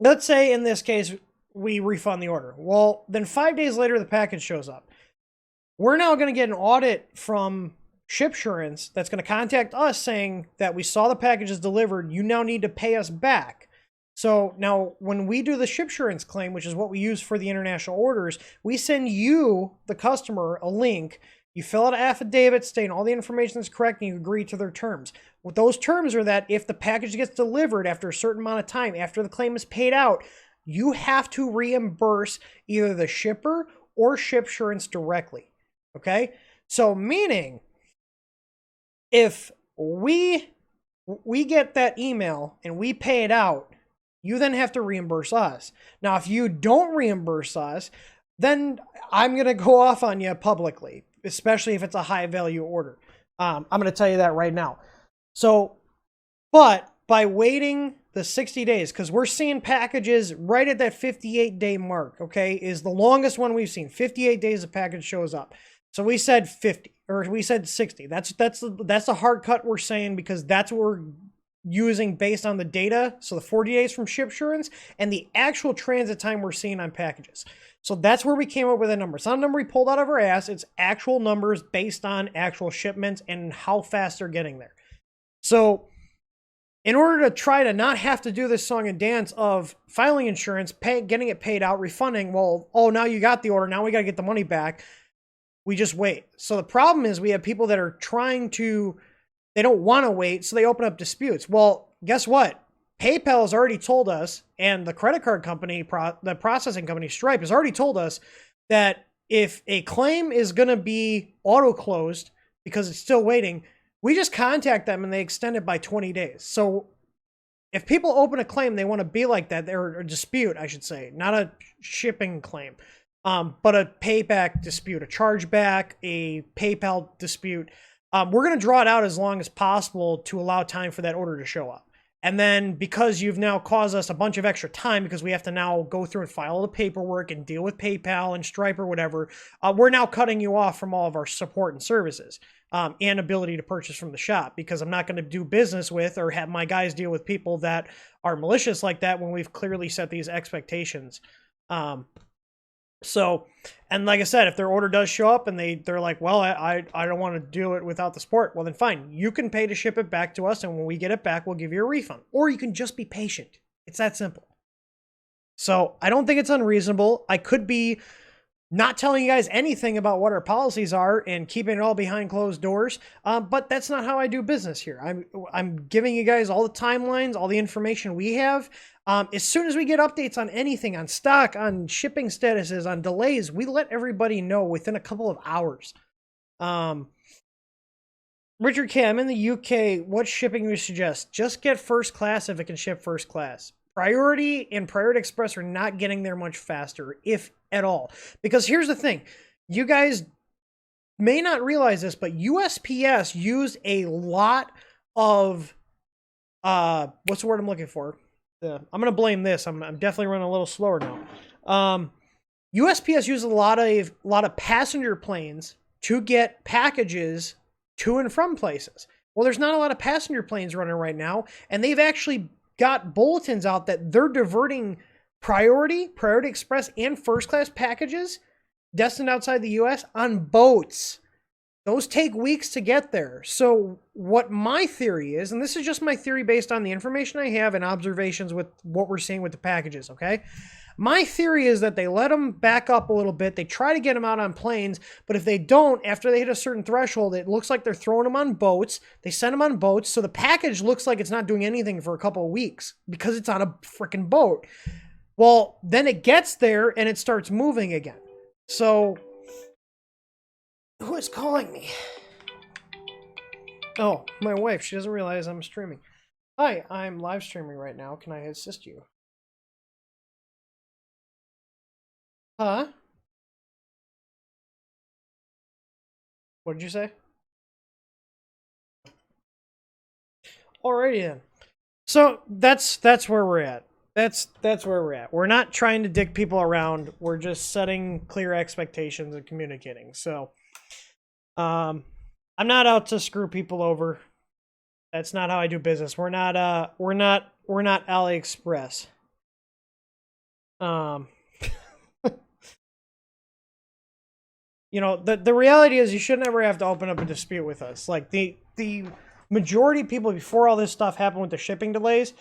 let's say in this case, we refund the order. Well, then 5 days later, the package shows up. We're now going to get an audit from ShipSurance that's going to contact us saying that we saw the package is delivered. You now need to pay us back. So now when we do the ShipSurance claim, which is what we use for the international orders, we send you, the customer, a link. You fill out an affidavit stating all the information is correct and you agree to their terms. What those terms are that if the package gets delivered after a certain amount of time, after the claim is paid out, you have to reimburse either the shipper or ShipSurance directly. Okay? So meaning, if we get that email and we pay it out, you then have to reimburse us. Now, if you don't reimburse us, then I'm going to go off on you publicly, especially if it's a high value order. I'm going to tell you that right now. So, but by waiting the 60 days, because we're seeing packages right at that 58-day mark, okay, is the longest one we've seen. 58 days the package shows up. So we said 50, or we said 60. That's the hard cut we're saying because that's what we're using based on the data. So the 40 days from ShipSurance and the actual transit time we're seeing on packages. So that's where we came up with a number. It's not a number we pulled out of our ass. It's actual numbers based on actual shipments and how fast they're getting there. So in order to try to not have to do this song and dance of filing insurance, getting it paid out, refunding, well, oh, now you got the order. Now we got to get the money back. We just wait. So the problem is we have people that are trying to, they don't want to wait, so they open up disputes. Well, guess what? PayPal has already told us, and the credit card company, the processing company Stripe has already told us that if a claim is going to be auto-closed because it's still waiting, we just contact them and they extend it by 20 days. So if people open a claim, they want to be like that, or a dispute, I should say, not a shipping claim, but a payback dispute, a chargeback, a PayPal dispute. We're going to draw it out as long as possible to allow time for that order to show up. And then because you've now caused us a bunch of extra time because we have to now go through and file all the paperwork and deal with PayPal and Stripe or whatever, we're now cutting you off from all of our support and services and ability to purchase from the shop because I'm not going to do business with or have my guys deal with people that are malicious like that when we've clearly set these expectations. So, and like I said, if their order does show up and they're like, well, I don't want to do it without the support. Well, then fine. You can pay to ship it back to us. And when we get it back, we'll give you a refund. Or you can just be patient. It's that simple. So I don't think it's unreasonable. I could be not telling you guys anything about what our policies are and keeping it all behind closed doors. But that's not how I do business here. I'm giving you guys all the timelines, all the information we have. As soon as we get updates on anything, on stock, on shipping statuses, on delays, we let everybody know within a couple of hours. Richard K, I'm in the UK. What shipping do you suggest? Just get first class if it can ship first class. Priority and Priority Express are not getting there much faster, if at all. Because here's the thing. You guys may not realize this, but USPS used a lot of, what's the word I'm looking for? I'm going to blame this. I'm definitely running a little slower now. USPS used a lot of passenger planes to get packages to and from places. Well, there's not a lot of passenger planes running right now, and they've actually got bulletins out that they're diverting Priority Express, and first class packages destined outside the US on boats. Those take weeks to get there. So what my theory is, and this is just my theory based on the information I have and observations with what we're seeing with the packages, okay? My theory is that they let them back up a little bit. They try to get them out on planes, but if they don't, after they hit a certain threshold, it looks like they're throwing them on boats. They send them on boats, so the package looks like it's not doing anything for a couple of weeks because it's on a freaking boat. Well, then it gets there and it starts moving again. So, who is calling me? Oh, my wife. She doesn't realize I'm streaming. Hi, I'm live streaming right now. Can I assist you? Huh? What did you say? Alrighty then. So that's where we're at. That's where we're at. We're not trying to dick people around. We're just setting clear expectations and communicating. So, I'm not out to screw people over. That's not how I do business. We're not AliExpress. You know, the reality is you should never have to open up a dispute with us. Like the majority of people before all this stuff happened with the shipping delays,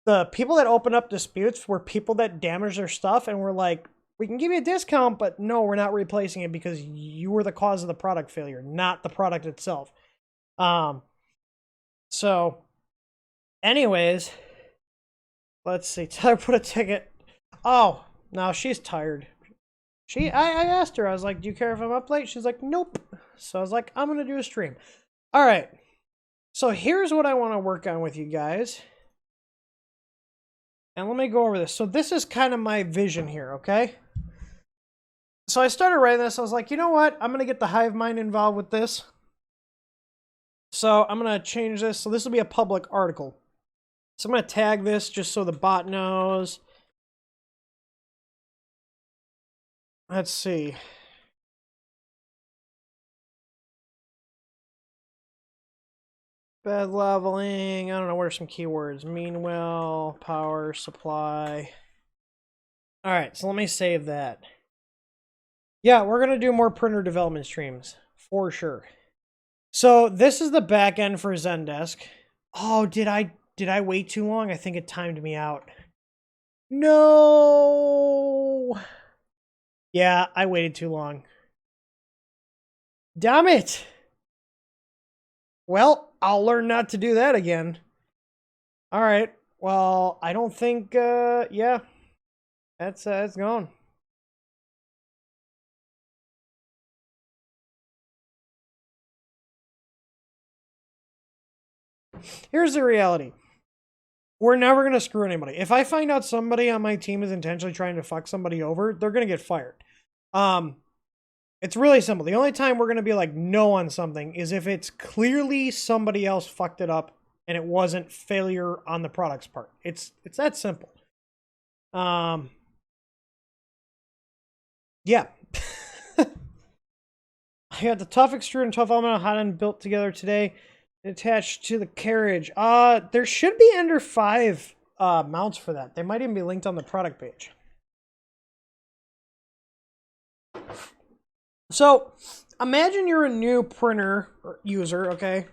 the people that opened up disputes were people that damaged their stuff and were like, we can give you a discount, but no, we're not replacing it because you were the cause of the product failure, not the product itself. So anyways, let's see. Tell her put a ticket. Oh, no, she's tired. I asked her, I was like, do you care if I'm up late? She's like, nope. So I was like, I'm going to do a stream. All right. So here's what I want to work on with you guys. And let me go over this. So this is kind of my vision here, okay? So I started writing this. I was like, you know what? I'm going to get the hive mind involved with this. So I'm going to change this. So this will be a public article. So I'm going to tag this just so the bot knows. Let's see. Bed leveling. I don't know. What are some keywords? Meanwhile, power supply. All right. So let me save that. Yeah, we're going to do more printer development streams for sure. So this is the back end for Zendesk. Oh, did I wait too long? I think it timed me out. No. Yeah, I waited too long. Damn it! Well, I'll learn not to do that again. Alright, well, I don't think, yeah. It's gone. Here's the reality. We're never going to screw anybody. If I find out somebody on my team is intentionally trying to fuck somebody over, they're going to get fired. It's really simple. The only time we're going to be like no on something is if it's clearly somebody else fucked it up and it wasn't failure on the product's part. It's that simple. Yeah. I got the tough extrude and tough element hot and built together today. Attached to the carriage. There should be Ender 5 mounts for that. They might even be linked on the product page. So, imagine you're a new printer user, okay?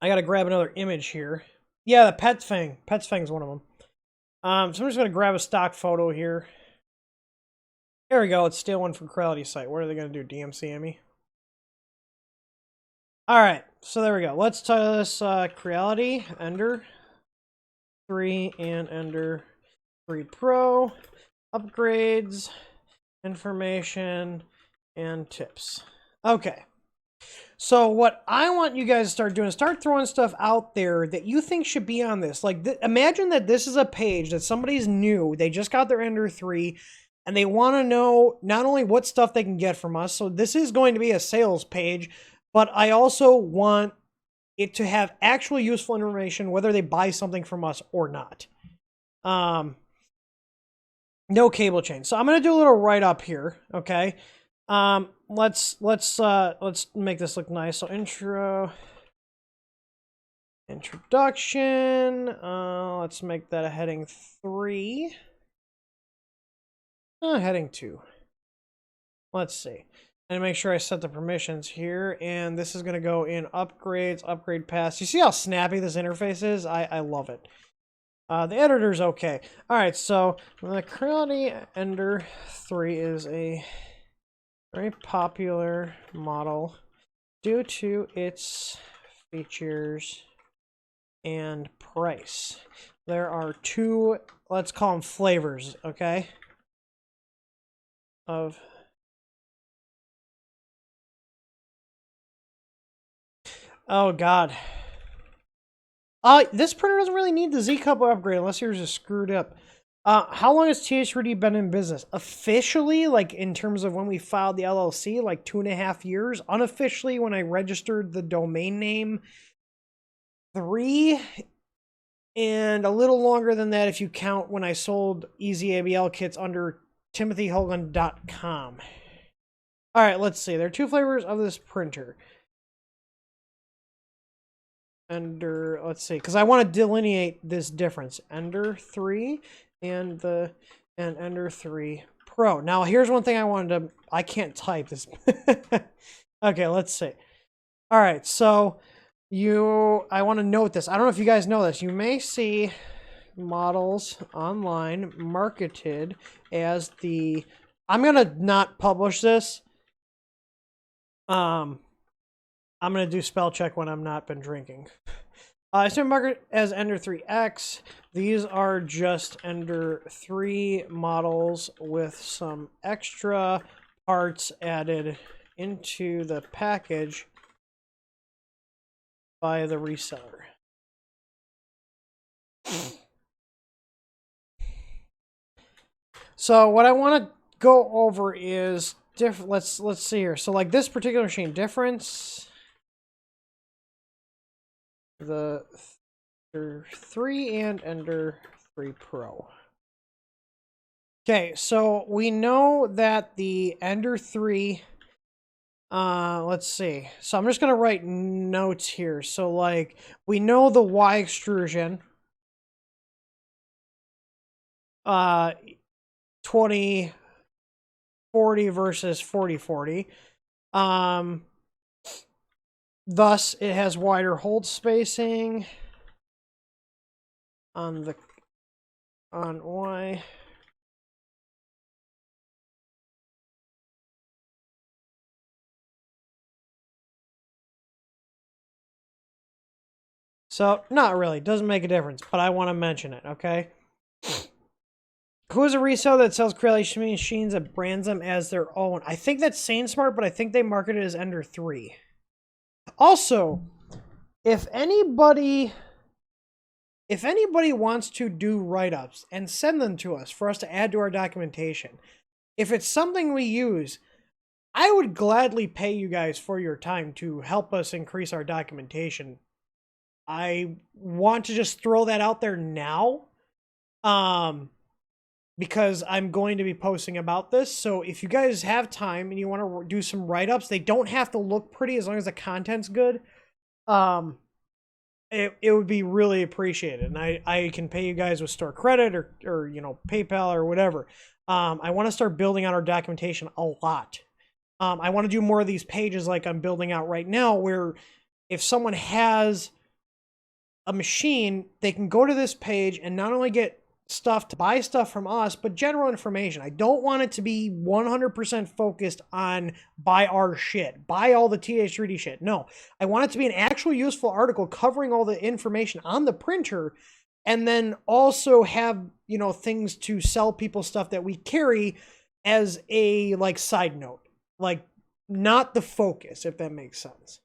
I gotta grab another image here. Yeah, the Pets Fang. Pets Fang's one of them. So I'm just gonna grab a stock photo here. There we go. Let's steal one from Creality's site. What are they gonna do? DMCA me? Alright, so there we go. Let's title this Creality, Ender 3 and Ender 3 Pro. Upgrades, information, and tips. Okay. So what I want you guys to start doing is start throwing stuff out there that you think should be on this. Like, imagine that this is a page that somebody's new. They just got their Ender 3, and they want to know not only what stuff they can get from us. So this is going to be a sales page, but I also want it to have actual useful information, whether they buy something from us or not. No cable chain. So I'm going to do a little write-up here, okay? Let's make this look nice. So introduction. Let's make that a heading 3. Heading 2. Let's see. And make sure I set the permissions here. And this is going to go in upgrades, upgrade pass. You see how snappy this interface is? I love it. The editor's okay. All right, so the Creality Ender 3 is a very popular model due to its features and price. There are 2, let's call them flavors, okay? Oh God. This printer doesn't really need the Z-coupler upgrade unless yours is screwed up. How long has TH3D been in business? Officially, like in terms of when we filed the LLC, like 2.5 years. Unofficially, when I registered the domain name, 3. And a little longer than that if you count when I sold EasyABL kits under timothyhogan.com. All right, let's see. There are 2 flavors of this printer. Ender, let's see, because I want to delineate this difference. Ender 3 and Ender 3 Pro. Now, here's one thing I wanted to, I can't type this. Okay, let's see. All right, so I want to note this. I don't know if you guys know this. You may see models online marketed as the, I'm going to not publish this. I'm going to do spell check when I'm not been drinking. I still market as Ender 3X. These are just Ender 3 models with some extra parts added into the package by the reseller. So what I want to go over is let's see here. So like this particular machine, difference. The Ender 3 and Ender 3 Pro. Okay, so we know that the Ender 3, let's see. So I'm just going to write notes here. So like, we know the Y extrusion, 2040 versus 4040. Thus, it has wider hold spacing on Y. So, not really. Doesn't make a difference, but I want to mention it, okay? Who is a reseller that sells creation machines that brands them as their own? I think that's SaneSmart, but I think they market it as Ender 3. Also, if anybody wants to do write-ups and send them to us for us to add to our documentation, if it's something we use, I would gladly pay you guys for your time to help us increase our documentation. I want to just throw that out there now, because I'm going to be posting about this. So if you guys have time and you want to do some write-ups, they don't have to look pretty as long as the content's good. It would be really appreciated. And I can pay you guys with store credit or you know, PayPal or whatever. I want to start building out our documentation a lot. I want to do more of these pages like I'm building out right now, where if someone has a machine, they can go to this page and not only get stuff to buy stuff from us, but general information. I don't want it to be 100% focused on buy our shit, buy all the TH3D shit. No, I want it to be an actual useful article covering all the information on the printer, and then also have, you know, things to sell people stuff that we carry as a like side note. Like, not the focus, if that makes sense.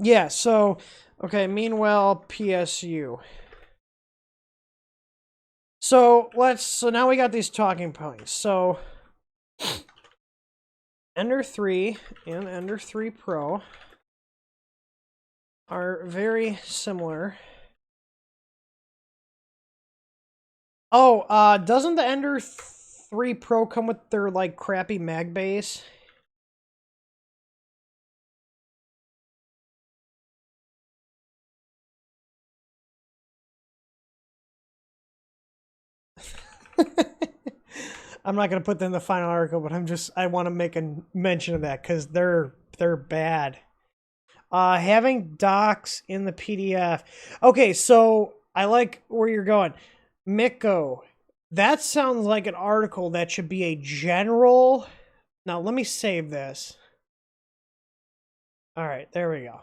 Yeah, so, okay, meanwhile, PSU. So now we got these talking points. So Ender 3 and Ender 3 Pro are very similar. Oh, doesn't the Ender 3 Pro come with their, like, crappy mag base? I'm not gonna put that in the final article, but I want to make a mention of that because they're bad. Having docs in the PDF. Okay, so I like where you're going, Miko. That sounds like an article that should be a general. Now let me save this. All right, there we go.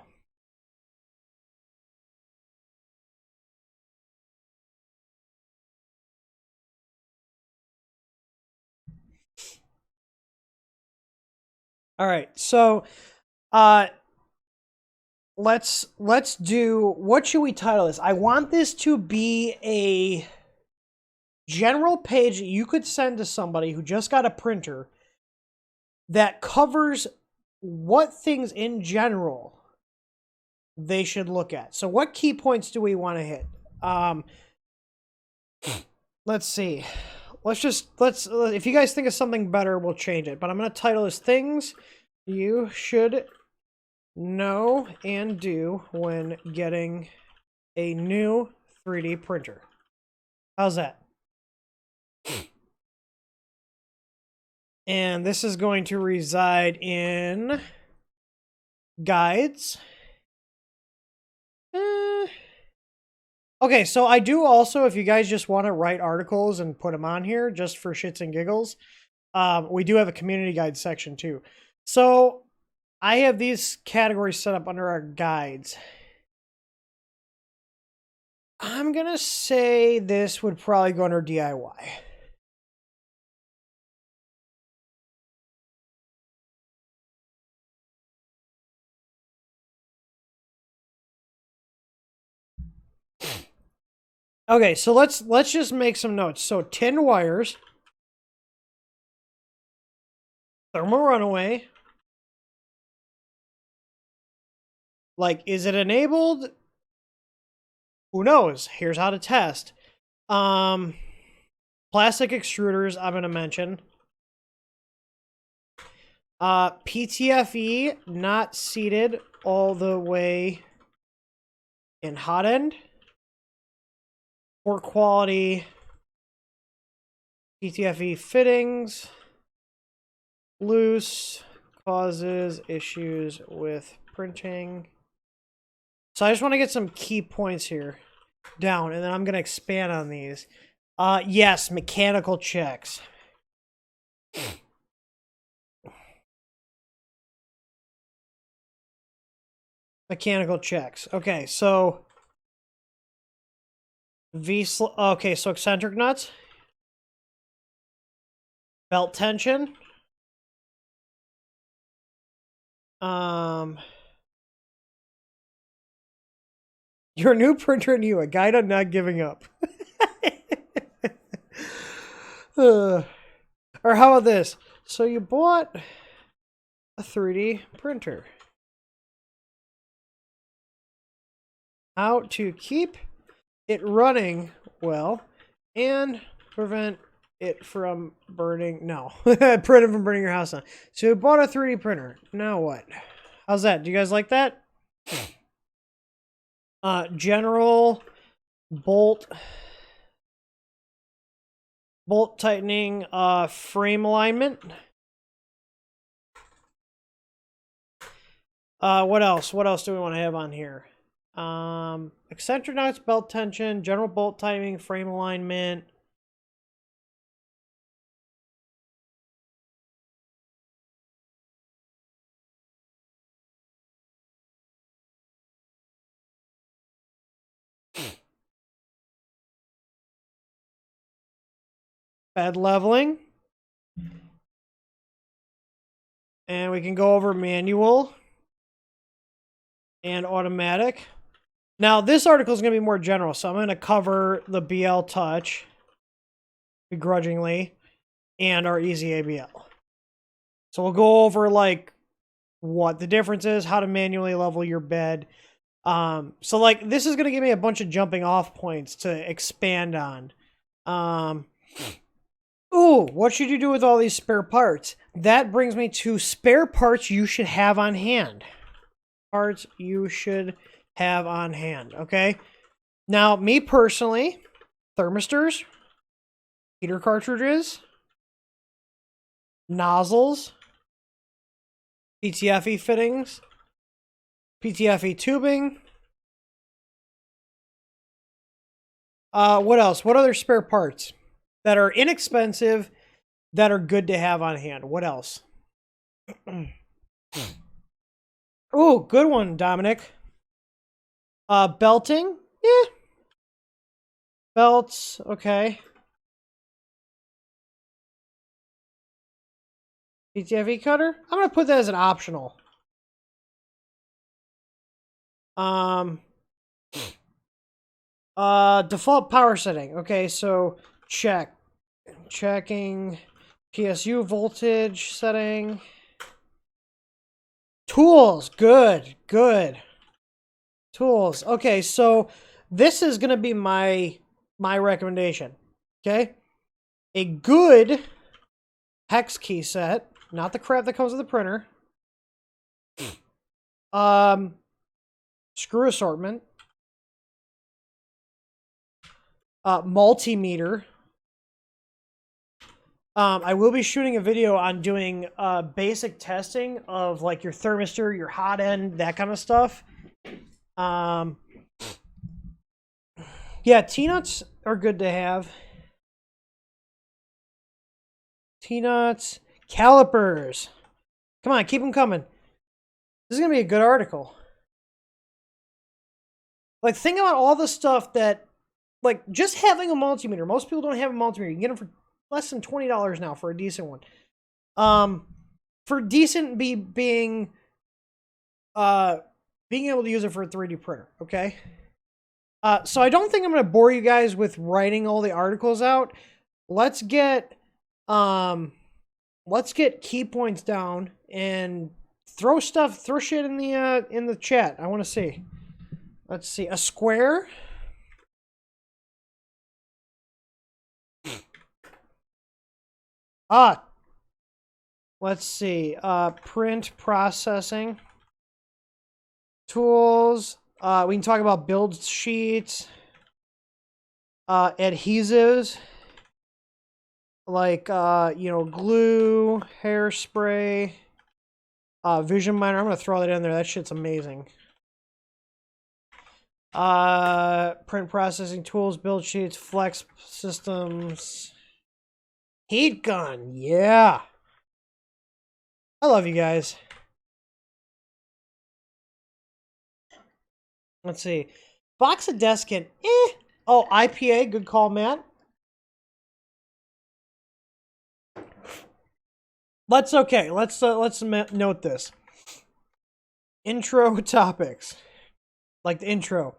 All right, so let's do, what should we title this? I want this to be a general page that you could send to somebody who just got a printer that covers what things in general they should look at. So what key points do we want to hit? Let's see. Let's if you guys think of something better, we'll change it. But I'm going to title this Things You Should Know and Do When Getting a New 3D Printer. How's that? And this is going to reside in guides. Okay, so I do also, if you guys just want to write articles and put them on here just for shits and giggles, we do have a community guide section too. So I have these categories set up under our guides. I'm going to say this would probably go under DIY. Okay, so let's just make some notes. So tin wires, thermal runaway. Like, is it enabled? Who knows? Here's how to test. Plastic extruders, I'm gonna mention. PTFE not seated all the way in hot end. Poor quality PTFE fittings. Loose causes issues with printing. So I just want to get some key points here down, and then I'm going to expand on these. Yes, mechanical checks. Mechanical checks. Okay, so okay, so eccentric nuts. Belt tension. Your new printer and you, a guide on not giving up. Or how about this? So you bought a 3D printer. How to keep it running well and prevent it from burning. No, prevent it from burning your house down. So you bought a 3D printer. Now what? How's that? Do you guys like that? General bolt tightening, frame alignment. What else? What else do we want to have on here? Eccentric nuts, belt tension, general bolt tightening, frame alignment. bed leveling. And we can go over manual and automatic. Now, this article is going to be more general, so I'm going to cover the BL Touch, begrudgingly, and our Easy ABL. So we'll go over, like, what the difference is, how to manually level your bed. So, like, this is going to give me a bunch of jumping off points to expand on. Ooh, what should you do with all these spare parts? That brings me to spare parts you should have on hand. Parts you should have on hand, okay? Now, me personally, thermistors, heater cartridges, nozzles, PTFE fittings, PTFE tubing. What else? What other spare parts that are inexpensive that are good to have on hand? What else? Oh, good one, Dominic. Belting? Yeah. Belts, okay. PTFE cutter? I'm going to put that as an optional. Default power setting. Okay, so checking PSU voltage setting. Tools, good. Tools. Okay, so this is going to be my recommendation. Okay? A good hex key set, not the crap that comes with the printer. Screw assortment. Multimeter. I will be shooting a video on doing basic testing of like your thermistor, your hot end, that kind of stuff. Yeah, T-nuts are good to have. T-nuts, calipers. Come on, keep them coming. This is gonna be a good article. Like, think about all the stuff that, like, just having a multimeter. Most people don't have a multimeter. You can get them for less than $20 now for a decent one. For decent being able to use it for a 3D printer, okay? So I don't think I'm going to bore you guys with writing all the articles out. Let's get key points down and throw shit in the chat. I want to see. Let's see. A square. Let's see. Print processing. Tools. We can talk about build sheets. Adhesives. Like, glue, hairspray, vision miner. I'm going to throw that in there. That shit's amazing. Print processing tools, build sheets, flex systems. Heat gun, yeah. I love you guys. Let's see. Box of Deskin, Oh, IPA, good call, Matt. Let's note this. Intro topics. Like the intro.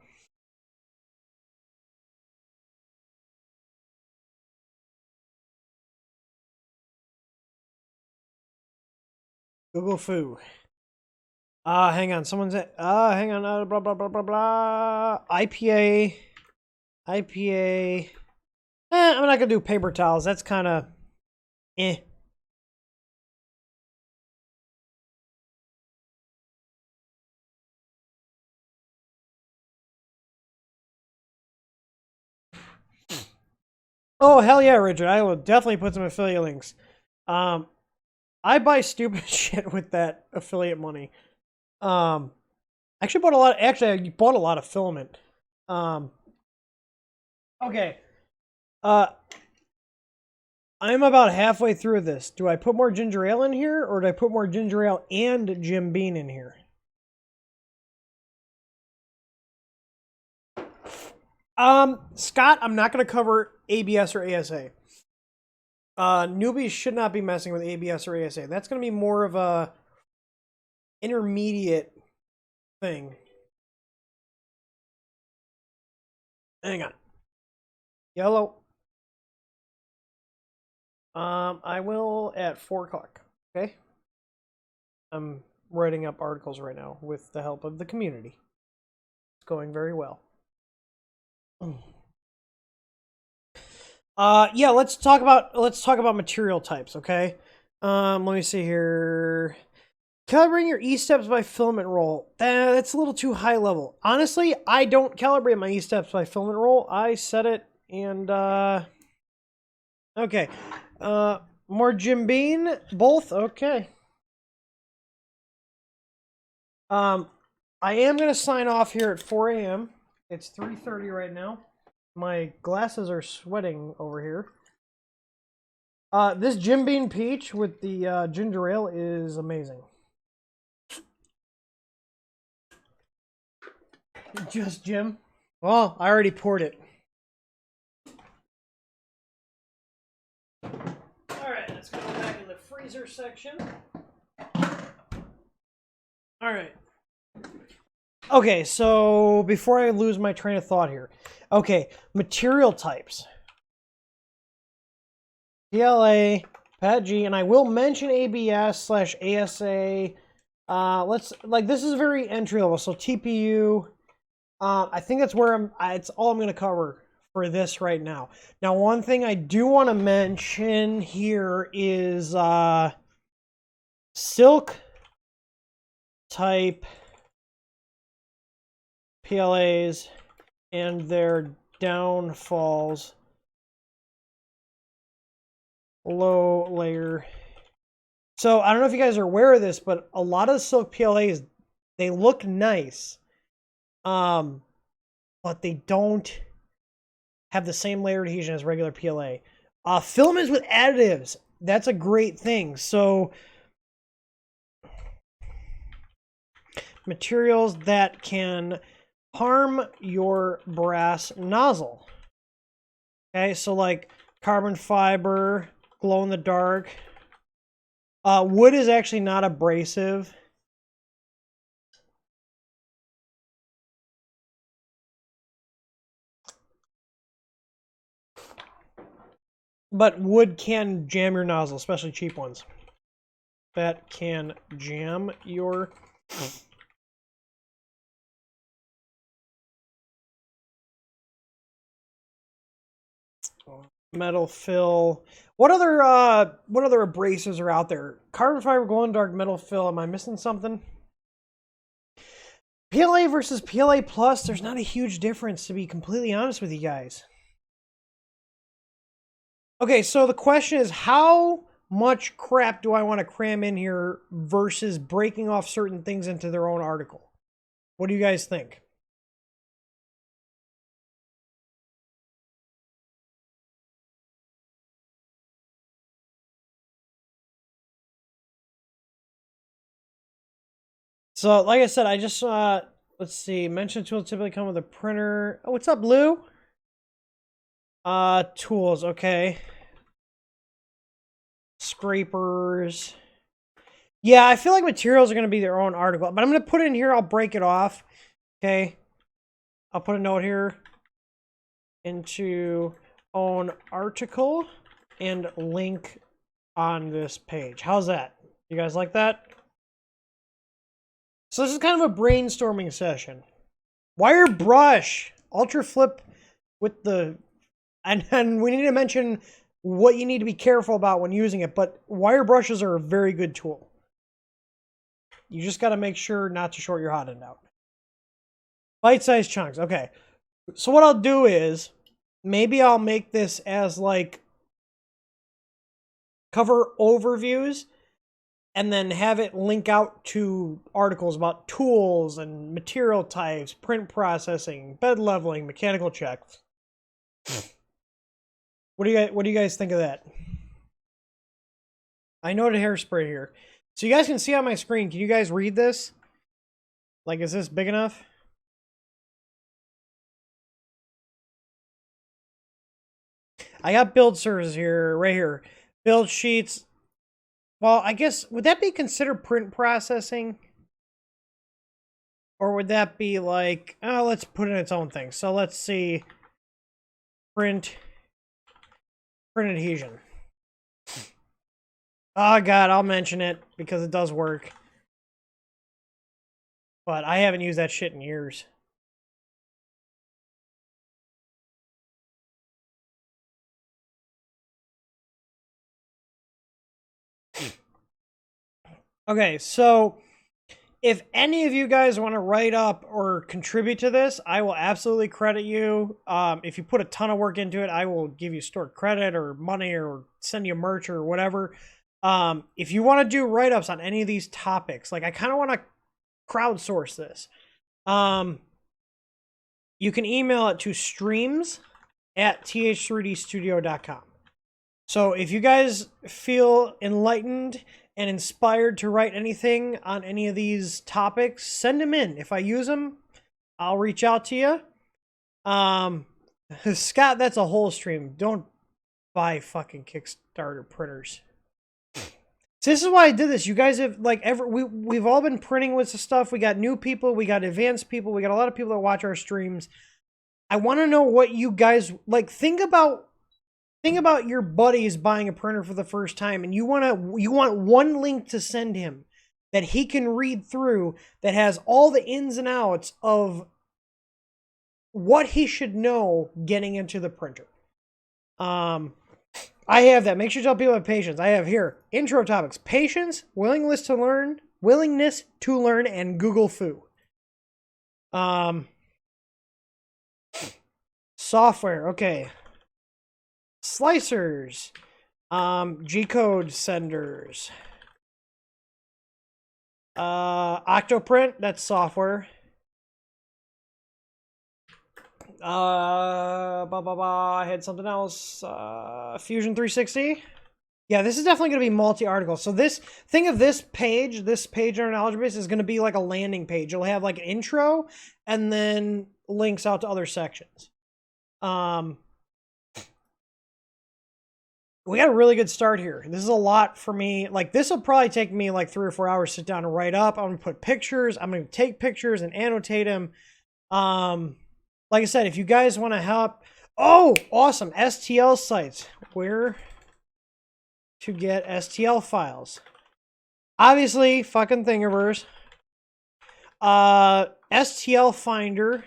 Google Foo. Hang on. Someone's hang on. Blah blah blah blah blah. IPA. I'm not gonna do paper towels. That's kind of Oh, hell yeah, Richard. I will definitely put some affiliate links. I buy stupid shit with that affiliate money. Actually I bought a lot of filament. Okay. I'm about halfway through this. Do I put more ginger ale in here, or do I put more ginger ale and Jim Beam in here? Scott, I'm not going to cover ABS or ASA. Newbies should not be messing with ABS or ASA. That's going to be more of a intermediate thing. Hang on. Yellow. I will at 4 o'clock. Okay. I'm writing up articles right now with the help of the community. It's going very well. Yeah, let's talk about material types, okay? Let me see here. Calibrating your E-steps by filament roll. That's a little too high level. Honestly, I don't calibrate my E-steps by filament roll. I set it and okay. More Jim Beam, both, okay. I am gonna sign off here at 4 a.m. It's 3:30 right now. My glasses are sweating over here. This Jim Beam Peach with the ginger ale is amazing. Just Jim? Well, I already poured it. Alright, let's go back in the freezer section. Alright. Okay, so before I lose my train of thought here. Okay, material types. PLA, PAT-G, and I will mention ABS/ASA. This is very entry level, so TPU. I think that's where it's all I'm going to cover for this right now. Now, one thing I do want to mention here is silk type PLAs and their downfalls. Low layer. So I don't know if you guys are aware of this, but a lot of silk PLAs, they look nice. But they don't have the same layer adhesion as regular PLA. Filaments with additives, that's a great thing. So materials that can harm your brass nozzle. Okay, so like carbon fiber, glow in the dark. Wood is actually not abrasive. But wood can jam your nozzle, especially cheap ones. That can jam your... metal fill. What other abrasives are out there? Carbon fiber, glow in the dark, metal fill. Am I missing something? PLA versus PLA Plus, there's not a huge difference, to be completely honest with you guys. Okay, so the question is, how much crap do I want to cram in here versus breaking off certain things into their own article? What do you guys think? So, like I said, I just let's see. Mention tools typically come with a printer. Oh, what's up, Lou? Tools, okay. Scrapers. Yeah, I feel like materials are going to be their own article, but I'm going to put it in here. I'll break it off. Okay. I'll put a note here into own article and link on this page. How's that? You guys like that? So this is kind of a brainstorming session. Wire brush, ultra flip with the, and we need to mention what you need to be careful about when using it, but wire brushes are a very good tool. You just got to make sure not to short your hot end out. Bite-sized chunks, okay. So what I'll do is, maybe I'll make this as like cover overviews, and then have it link out to articles about tools and material types, print processing, bed leveling, mechanical checks. What do you guys think of that? I noted hairspray here. So you guys can see on my screen. Can you guys read this? Like, is this big enough? I got build services here, right here. Build sheets. Well, I guess, would that be considered print processing? Or would that be like, oh, let's put in its own thing. So let's see. Print adhesion. Oh god, I'll mention it because it does work. But I haven't used that shit in years. Okay, so if any of you guys want to write up or contribute to this, I will absolutely credit you. If you put a ton of work into it, I will give you stored credit or money or send you merch or whatever. If you want to do write-ups on any of these topics, like I kind of want to crowdsource this. You can email it to streams@th3dstudio.com. So if you guys feel enlightened and inspired to write anything on any of these topics, send them in. If I use them, I'll reach out to you. Scott, that's a whole stream. Don't buy fucking Kickstarter printers. So this is why I did this. You guys have like we've all been printing with the stuff. We got new people, we got advanced people, we got a lot of people that watch our streams. I want to know what you guys like. Think about your buddies buying a printer for the first time, and you want one link to send him that he can read through that has all the ins and outs of what he should know getting into the printer. I have that. Make sure you tell people have patience. I have here intro topics: patience, willingness to learn, and Google Foo. Software. Okay. Slicers, G-code senders, Octoprint, that's software. I had something else. Fusion 360. Yeah, this is definitely going to be multi-article. So this page in our knowledge base is going to be like a landing page. It'll have like an intro and then links out to other sections. We got a really good start here. This is a lot for me. Like, this will probably take me like 3 or 4 hours to sit down and write up. I'm going to put pictures. I'm going to take pictures and annotate them. Like I said, if you guys want to help. Oh, awesome. STL sites. Where to get STL files. Obviously, fucking Thingiverse. STL Finder.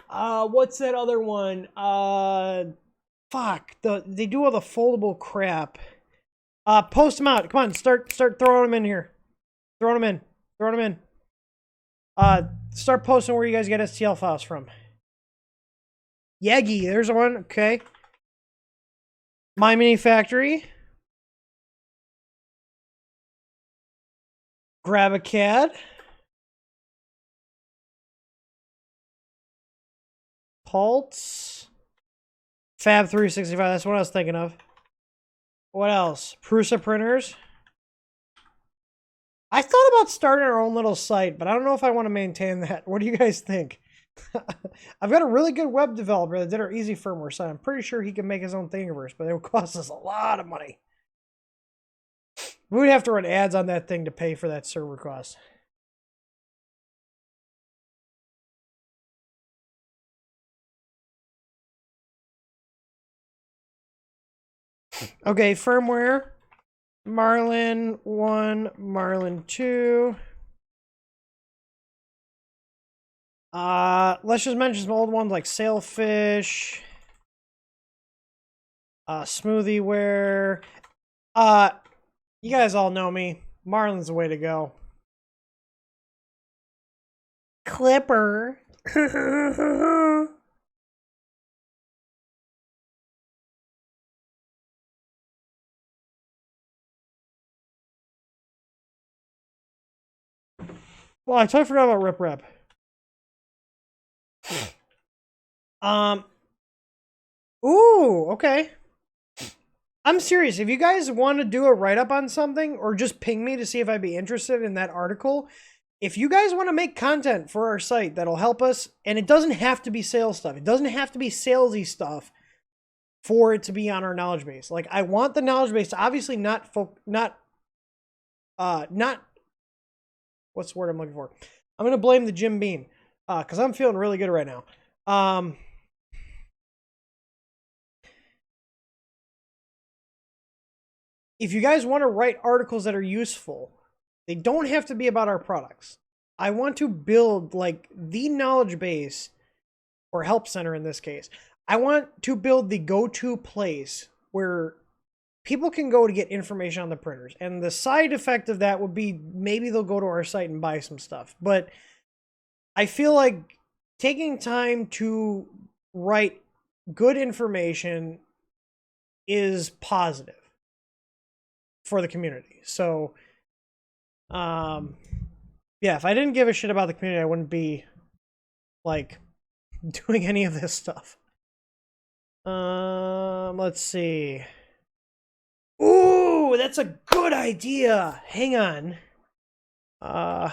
What's that other one? Fuck, they do all the foldable crap. Post them out. Come on, start throwing them in here. Throwing them in. Start posting where you guys get STL files from. Yegi, there's one. Okay. My Mini Factory. Grab a CAD. Pulse. Fab 365, that's what I was thinking of. What else? Prusa printers. I thought about starting our own little site, but I don't know if I want to maintain that. What do you guys think? I've got a really good web developer that did our easy firmware site. I'm pretty sure he can make his own Thingiverse, but it would cost us a lot of money. We would have to run ads on that thing to pay for that server cost. Okay, firmware. Marlin 1, Marlin 2. Let's just mention some old ones like Sailfish. Smoothieware. You guys all know me. Marlin's the way to go. Clipper. Well, I totally forgot about Rip Rap. Ooh, okay. I'm serious. If you guys want to do a write-up on something, or just ping me to see if I'd be interested in that article, if you guys want to make content for our site that'll help us, and it doesn't have to be sales stuff. It doesn't have to be salesy stuff for it to be on our knowledge base. Like, I want the knowledge base to obviously not what's the word I'm looking for? I'm going to blame the Jim Beam because I'm feeling really good right now. If you guys want to write articles that are useful, they don't have to be about our products. I want to build like the knowledge base or help center in this case. I want to build the go-to place where people can go to get information on the printers. And the side effect of that would be maybe they'll go to our site and buy some stuff. But I feel like taking time to write good information is positive for the community. So, yeah, if I didn't give a shit about the community, I wouldn't be like doing any of this stuff. Let's see. Ooh, that's a good idea. Hang on. I'm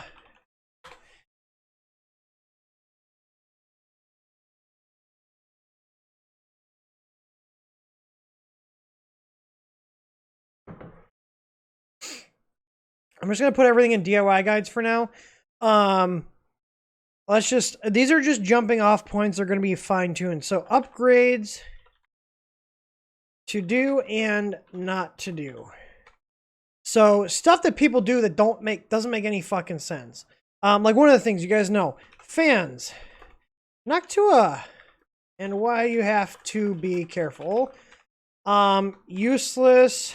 just gonna put everything in DIY guides for now. These are just jumping off points. They're gonna be fine-tuned. So upgrades to do and not to do. So stuff that people do that doesn't make any fucking sense. Like one of the things you guys know, fans, Noctua, and why you have to be careful. Useless.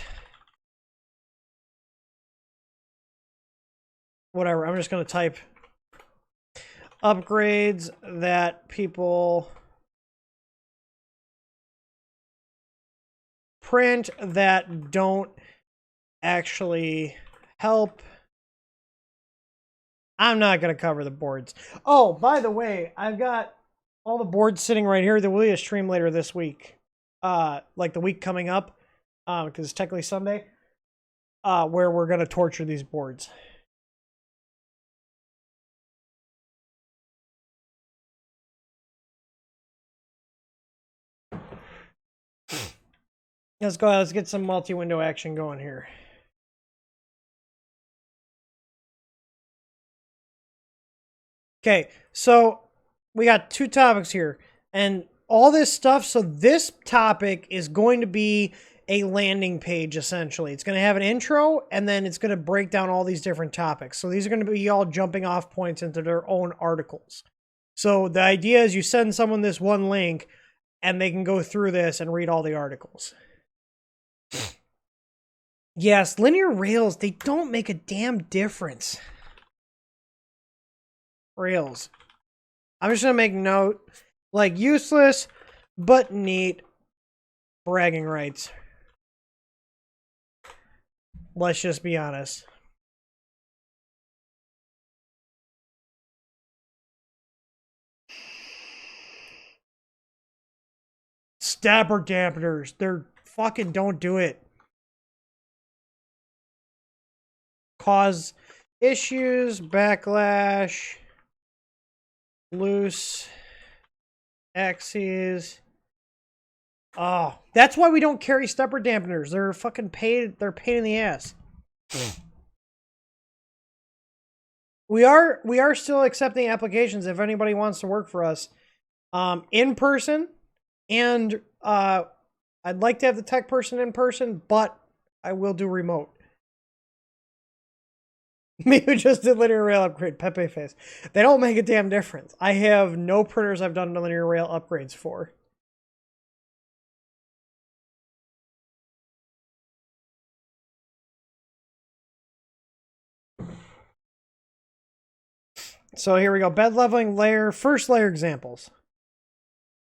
Whatever. I'm just gonna type upgrades that people print that don't actually help. I'm not going to cover the boards. Oh, by the way, I've got all the boards sitting right here. There will be a stream later this week. Like the week coming up, because it's technically Sunday, where we're going to torture these boards. Let's go. Let's get some multi-window action going here. Okay, so we got two topics here, and all this stuff. So this topic is going to be a landing page, essentially. It's going to have an intro, and then it's going to break down all these different topics. So these are going to be all jumping off points into their own articles. So the idea is you send someone this one link, and they can go through this and read all the articles. Yes, linear rails, they don't make a damn difference. Rails. I'm just going to make note, like useless, but neat bragging rights. Let's just be honest. Stabber dampeners, they're fucking don't do it. Cause issues, backlash, loose axes. Oh, that's why we don't carry stepper dampeners. They're fucking they're pain in the ass. We are still accepting applications if anybody wants to work for us, in person, and I'd like to have the tech person in person, but I will do remote. Me who just did linear rail upgrade, Pepe face. They don't make a damn difference. I have no printers I've done linear rail upgrades for. So here we go. Bed leveling layer, first layer examples.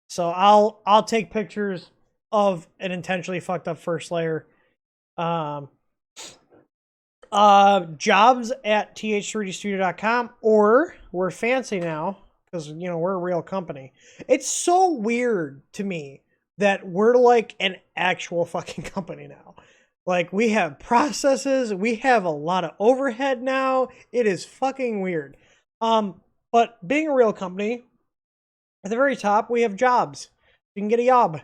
So I'll take pictures of an intentionally fucked up first layer. Jobs at th3dstudio.com, or we're fancy now because, you know, we're a real company. It's so weird to me that we're like an actual fucking company now. Like, we have processes, we have a lot of overhead now. It is fucking weird. But being a real company, at the very top, we have jobs. You can get a job.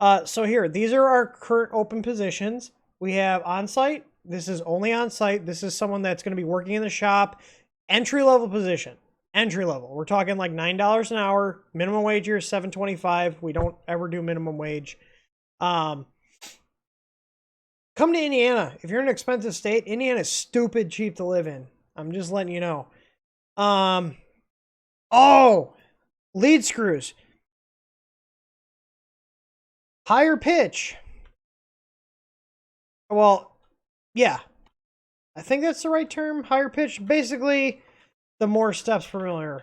So here, these are our current open positions. We have on-site. This is only on-site. This is someone that's going to be working in the shop. Entry-level position. Entry-level. We're talking like $9 an hour. Minimum wage here is $7.25. We don't ever do minimum wage. Come to Indiana. If you're in an expensive state, Indiana is stupid cheap to live in. I'm just letting you know. Oh, lead screws. Higher pitch. Well, yeah. I think that's the right term. Higher pitch. Basically, the more steps per millimeter.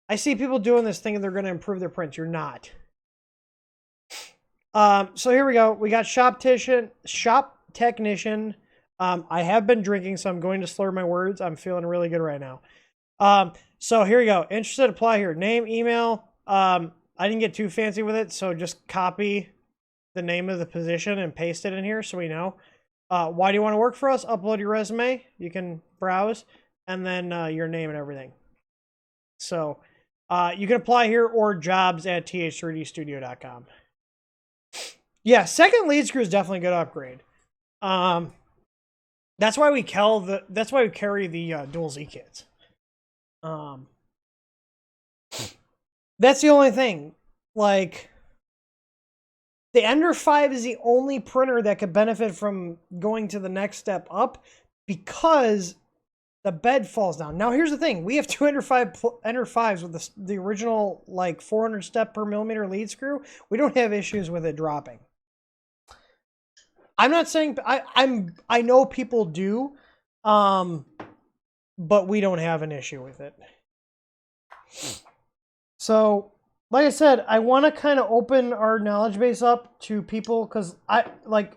I see people doing this thinking they're going to improve their prints. You're not. So here we go. We got shop technician. I have been drinking, so I'm going to slur my words. I'm feeling really good right now. So here we go. Interested, apply here. Name, email. I didn't get too fancy with it, so just copy the name of the position and paste it in here so we know. Why do you want to work for us? Upload your resume. You can browse, and then your name and everything. So you can apply here or jobs@th3dstudio.com. Yeah, second lead screw is definitely a good upgrade. That's why we carry the dual Z kits. That's the only thing. Like, the Ender 5 is the only printer that could benefit from going to the next step up because the bed falls down. Now, here's the thing. We have two Ender 5s with the original, like, 400 step per millimeter lead screw. We don't have issues with it dropping. I'm not saying... I know people do, but we don't have an issue with it. So, like I said, I want to kind of open our knowledge base up to people because the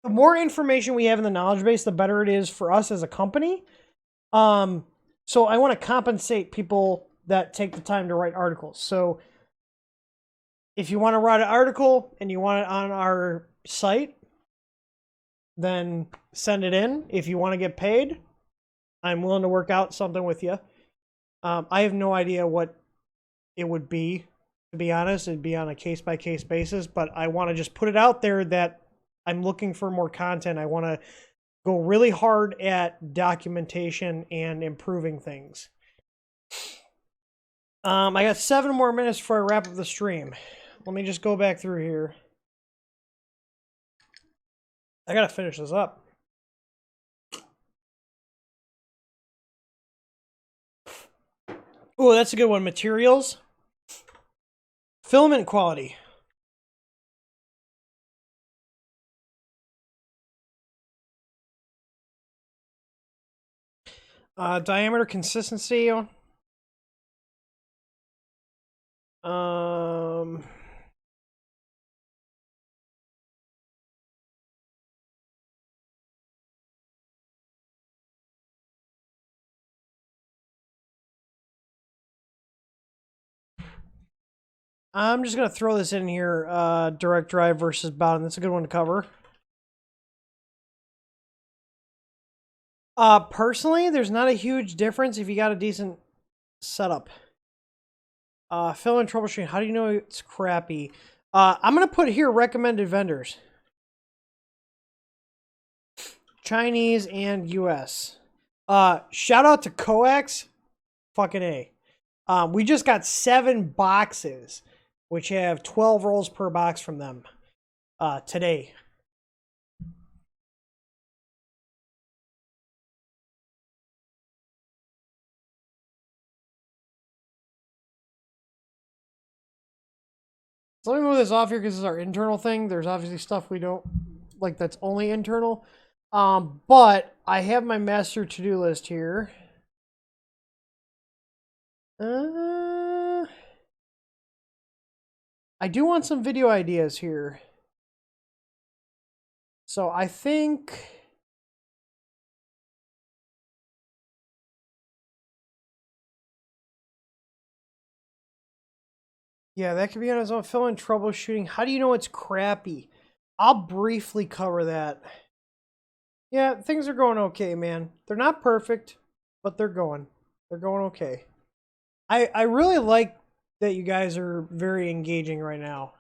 more information we have in the knowledge base, the better it is for us as a company. So I want to compensate people that take the time to write articles. So if you want to write an article and you want it on our site, then send it in. If you want to get paid, I'm willing to work out something with you. I have no idea what it would be, to be honest. It'd be on a case-by-case basis, but I want to just put it out there that I'm looking for more content. I want to go really hard at documentation and improving things. I got 7 more minutes before I wrap up the stream. Let me just go back through here. I gotta finish this up. Oh, that's a good one. Materials. Filament quality. Diameter consistency. I'm just going to throw this in here. Direct drive versus bottom. That's a good one to cover. Personally, there's not a huge difference if you got a decent setup. Filament troubleshooting. How do you know it's crappy? I'm going to put here recommended vendors. Chinese and US. Shout out to Coax. Fucking A. We just got 7 boxes, which have 12 rolls per box from them today. So let me move this off here because this is our internal thing. There's obviously stuff we don't like that's only internal. But I have my master to-do list here. I do want some video ideas here. So I think... yeah, that could be on its own. Filament troubleshooting. How do you know it's crappy? I'll briefly cover that. Yeah, things are going okay, man. They're not perfect, but they're going. They're going okay. I really like that you guys are very engaging right now.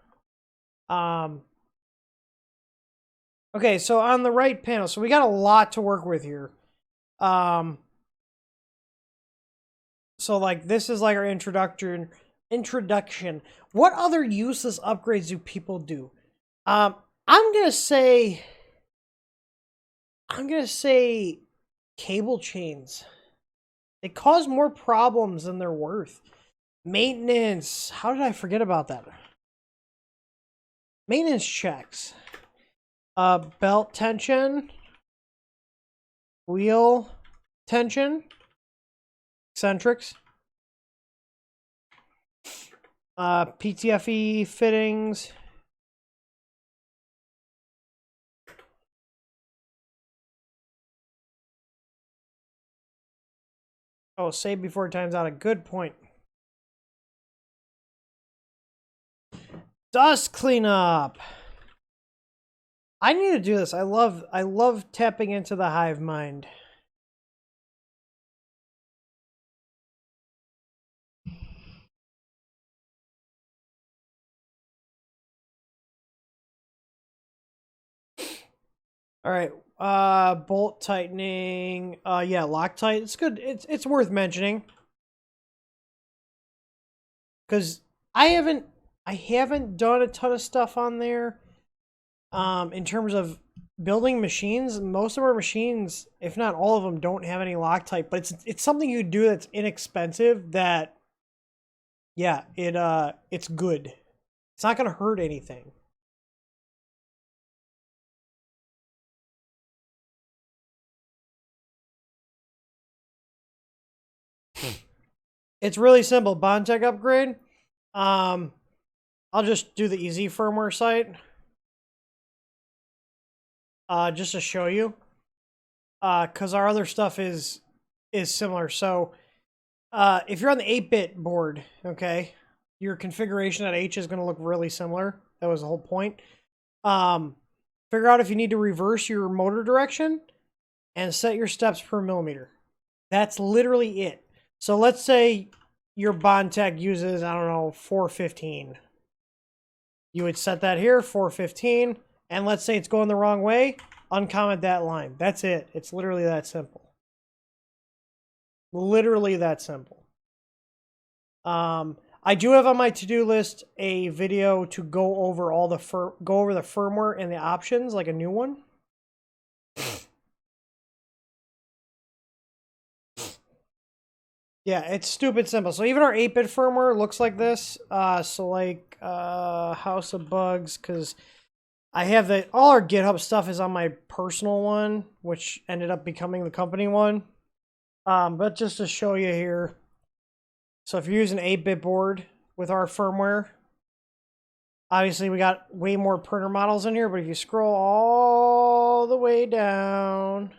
Okay, so on the right panel, so we got a lot to work with here. So like this is like our introduction. What other useless upgrades do people do? I'm gonna say cable chains. They cause more problems than they're worth. Maintenance. How did I forget about that? Maintenance checks. Belt tension. Wheel tension. Eccentrics. PTFE fittings. Oh, save before it times out. A good point. Dust cleanup. I need to do this. I love tapping into the hive mind. All right. Bolt tightening. Yeah, Loctite. It's good. It's worth mentioning. Cuz I haven't done a ton of stuff on there. In terms of building machines, most of our machines, if not all of them, don't have any Loctite, but it's something you do that's inexpensive that yeah, it's good. It's not going to hurt anything. It's really simple. Bondtech upgrade. I'll just do the easy firmware site. Just to show you. Because our other stuff is similar. So, if you're on the 8-bit board, okay, your configuration at H is going to look really similar. That was the whole point. Figure out if you need to reverse your motor direction and set your steps per millimeter. That's literally it. So let's say your Bondtech uses, I don't know, 415. You would set that here, 415, and let's say it's going the wrong way, uncomment that line. That's it. It's literally that simple. Literally that simple. I do have on my to-do list a video to go over all the firmware and the options, like a new one. Yeah, it's stupid simple. So even our 8-bit firmware looks like this. So like House of Bugs, because I have all our GitHub stuff is on my personal one, which ended up becoming the company one. But just to show you here. So if you're using an 8-bit board with our firmware, obviously we got way more printer models in here, but if you scroll all the way down,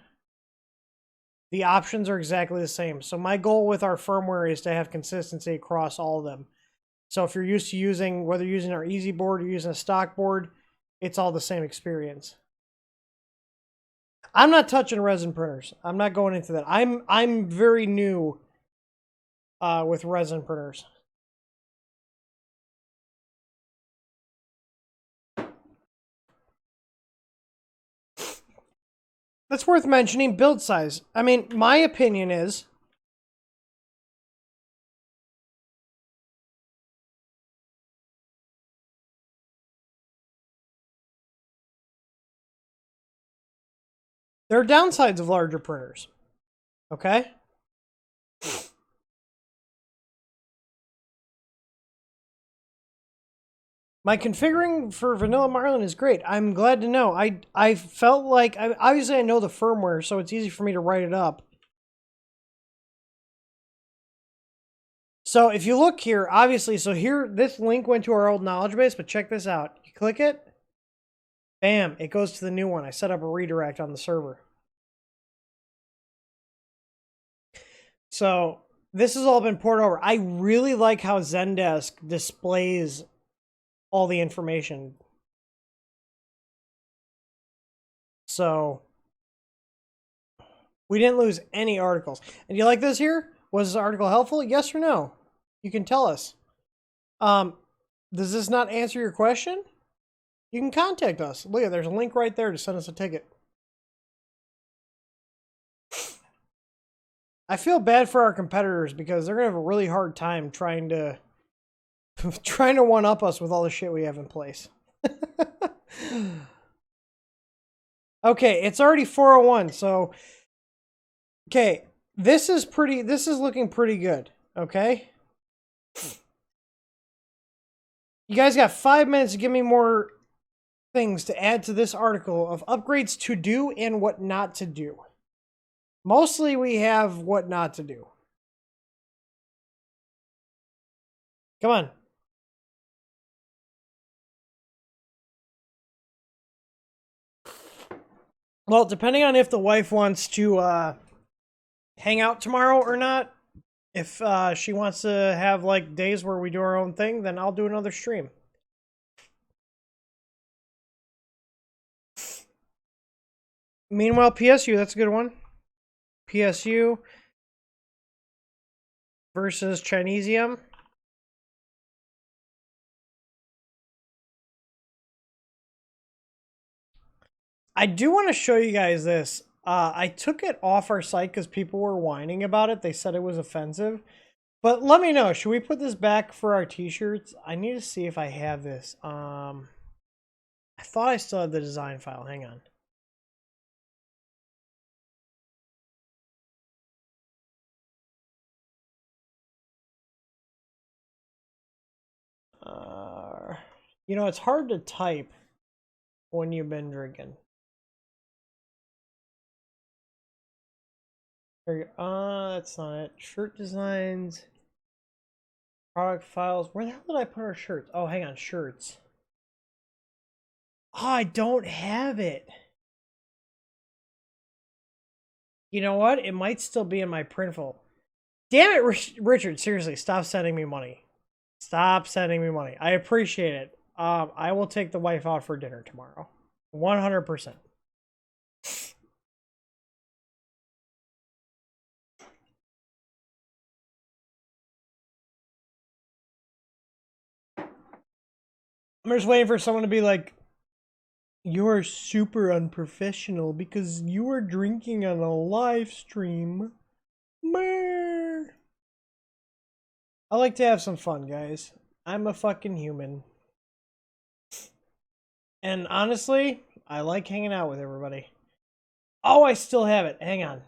the options are exactly the same. So my goal with our firmware is to have consistency across all of them. So if you're used to using, whether you're using our easy board or using a stock board, it's all the same experience. I'm not touching resin printers. I'm not going into that. I'm very new with resin printers. That's worth mentioning. Build size. I mean, my opinion is there are downsides of larger printers. Okay? My configuring for Vanilla Marlin is great. I'm glad to know. I felt like, obviously I know the firmware, so it's easy for me to write it up. So if you look here, obviously, so here, this link went to our old knowledge base, but check this out. You click it, bam, it goes to the new one. I set up a redirect on the server. So this has all been ported over. I really like how Zendesk displays all the information. So we didn't lose any articles. And you like this here? Was this article helpful? Yes or no? You can tell us. Does this not answer your question? You can contact us. Look, there's a link right there to send us a ticket. I feel bad for our competitors because they're gonna have a really hard time trying to one up us with all the shit we have in place. Okay, it's already 4:01, so okay, this is looking pretty good, okay? You guys got 5 minutes to give me more things to add to this article of upgrades to do and what not to do. Mostly we have what not to do. Come on. Well, depending on if the wife wants to hang out tomorrow or not, if she wants to have like days where we do our own thing, then I'll do another stream. Meanwhile, PSU, that's a good one. PSU versus Chinesium. I do want to show you guys this. I took it off our site because people were whining about it. They said it was offensive. But let me know. Should we put this back for our t-shirts? I need to see if I have this. I thought I still had the design file. Hang on. You know, it's hard to type when you've been drinking. There you go. That's not it. Shirt designs. Product files. Where the hell did I put our shirts? Oh, hang on. Shirts. Oh, I don't have it. You know what? It might still be in my printful. Damn it, Richard. Seriously, stop sending me money. Stop sending me money. I appreciate it. I will take the wife out for dinner tomorrow. 100%. I'm just waiting for someone to be like, you are super unprofessional because you are drinking on a live stream. I like to have some fun, guys. I'm a fucking human. And honestly, I like hanging out with everybody. Oh, I still have it. Hang on.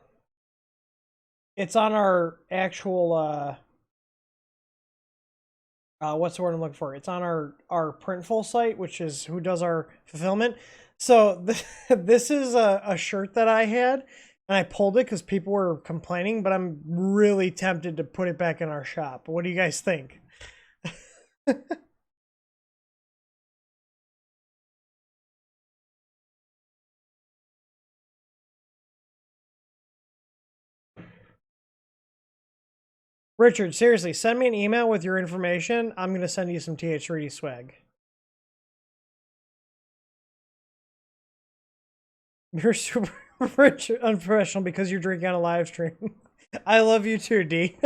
It's on our actual, what's the word I'm looking for? It's on our Printful site, which is who does our fulfillment. So this is a shirt that I had, and I pulled it because people were complaining, but I'm really tempted to put it back in our shop. What do you guys think? Richard, seriously, send me an email with your information. I'm going to send you some TH3D swag. You're super rich, unprofessional because you're drinking on a live stream. I love you too, D.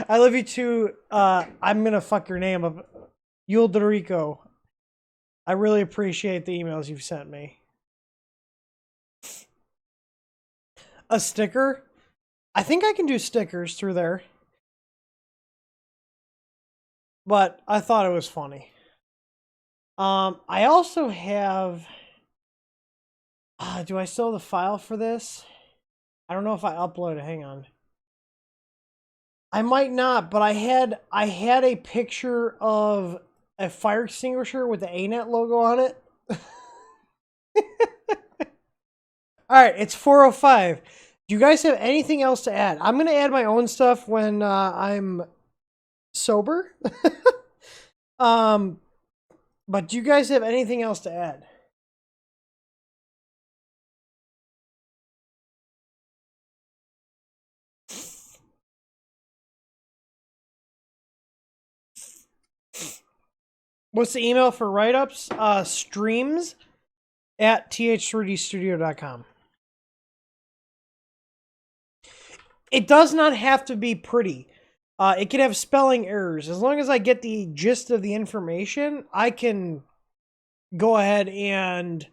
I love you too. I'm going to fuck your name up. Yul Dorico. I really appreciate the emails you've sent me. A sticker? I think I can do stickers through there. But I thought it was funny. I also have... do I still have the file for this? I don't know if I uploaded it. Hang on. I might not, but I had a picture of a fire extinguisher with the ANET logo on it. Alright, it's 4:05. Do you guys have anything else to add? I'm going to add my own stuff when I'm sober. But do you guys have anything else to add? What's the email for write-ups? streams@th3dstudio.com. It does not have to be pretty. It can have spelling errors. As long as I get the gist of the information, I can go ahead and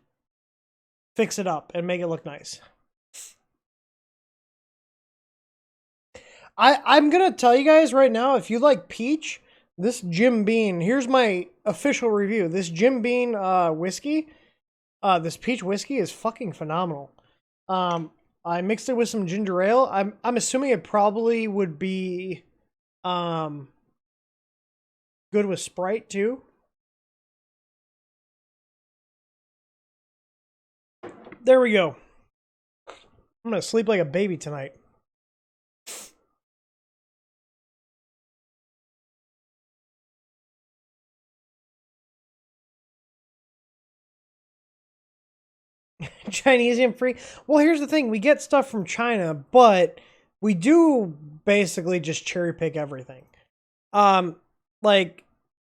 fix it up and make it look nice. I'm going to tell you guys right now, if you like peach, this Jim Beam, here's my official review. This Jim Beam whiskey, this peach whiskey is fucking phenomenal. I mixed it with some ginger ale. I'm assuming it probably would be good with Sprite too. There we go. I'm gonna sleep like a baby tonight. Chinesium free. Well, here's the thing. We get stuff from China, but we do basically just cherry pick everything. Like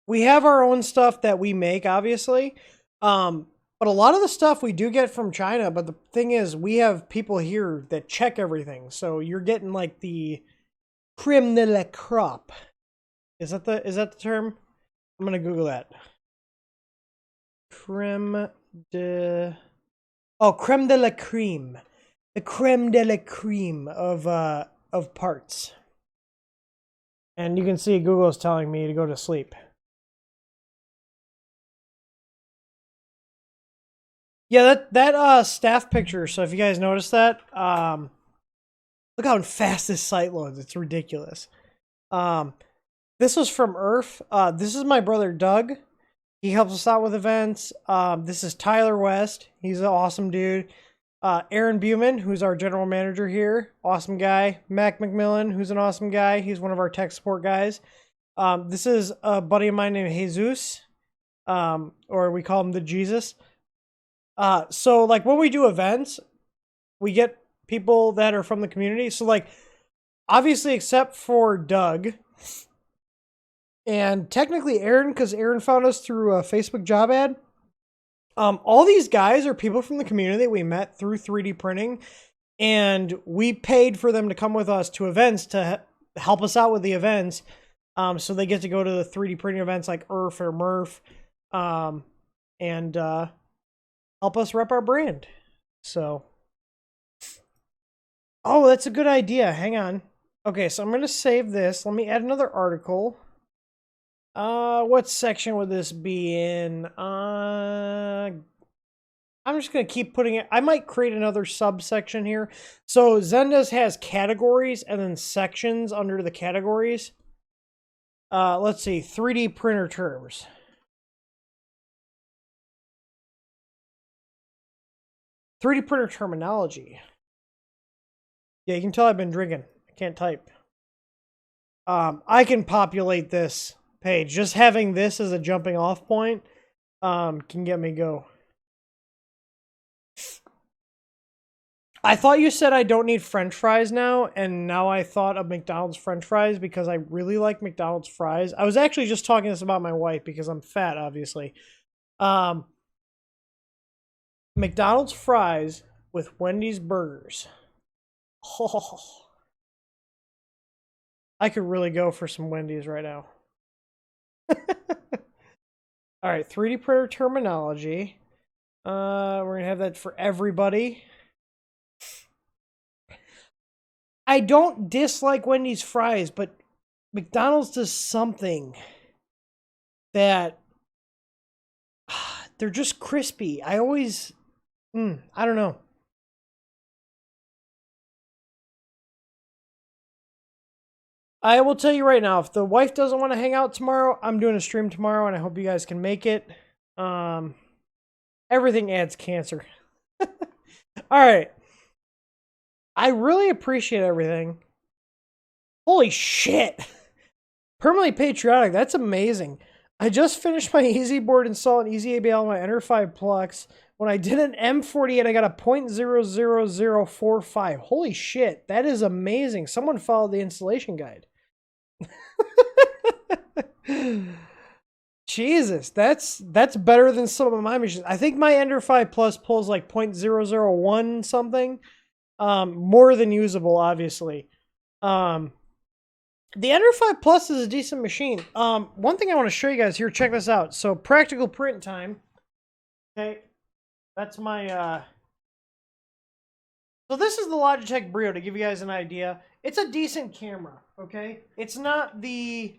we have our own stuff that we make, obviously. But a lot of the stuff we do get from China, but the thing is we have people here that check everything. So you're getting like the creme de la crop. Is that the term? I'm going to Google that. Creme de la creme. The creme de la creme of parts. And you can see Google is telling me to go to sleep. Yeah, that staff picture, so if you guys noticed that, look how fast this site loads. It's ridiculous. This was from Earth. This is my brother Doug. He helps us out with events. This is Tyler West. He's an awesome dude. Aaron Buman, who's our general manager here. Awesome guy. Mac McMillan, who's an awesome guy. He's one of our tech support guys. This is a buddy of mine named Jesus. Or we call him the Jesus. So like when we do events, we get people that are from the community. So like, obviously except for Doug and technically Aaron, because Aaron found us through a Facebook job ad. All these guys are people from the community that we met through 3D printing, and we paid for them to come with us to events to help us out with the events. So they get to go to the 3D printing events like ERF or MRF, and help us rep our brand. So, oh, that's a good idea. Hang on. Okay, so I'm going to save this. Let me add another article. What section would this be in? I'm just going to keep putting it. I might create another subsection here. So Zendesk has categories and then sections under the categories. Let's see, 3D printer terms. "3D printer terminology." Yeah, you can tell I've been drinking. I can't type. I can populate this page. Just having this as a jumping off point can get me go. I thought you said I don't need French fries now, and now I thought of McDonald's French fries because I really like McDonald's fries. I was actually just talking this about my wife because I'm fat, obviously. McDonald's fries with Wendy's burgers. Oh, I could really go for some Wendy's right now. All right, 3D printer terminology. We're going to have that for everybody. I don't dislike Wendy's fries, but McDonald's does something that they're just crispy. I always, I don't know. I will tell you right now, if the wife doesn't want to hang out tomorrow, I'm doing a stream tomorrow, and I hope you guys can make it. Everything adds cancer. All right. I really appreciate everything. Holy shit. Permanently patriotic. That's amazing. I just finished my Easy board install and Easy ABL on my Enter 5 Plex. When I did an M48, I got a 0.00045. Holy shit. That is amazing. Someone followed the installation guide. Jesus, that's better than some of my machines. I think my Ender 5 Plus pulls like 0.001 something. More than usable, obviously. The Ender 5 Plus is a decent machine. One thing I want to show you guys here, check this out. So practical print time. Okay, that's my, so this is the Logitech Brio to give you guys an idea. It's a decent camera, okay? It's not the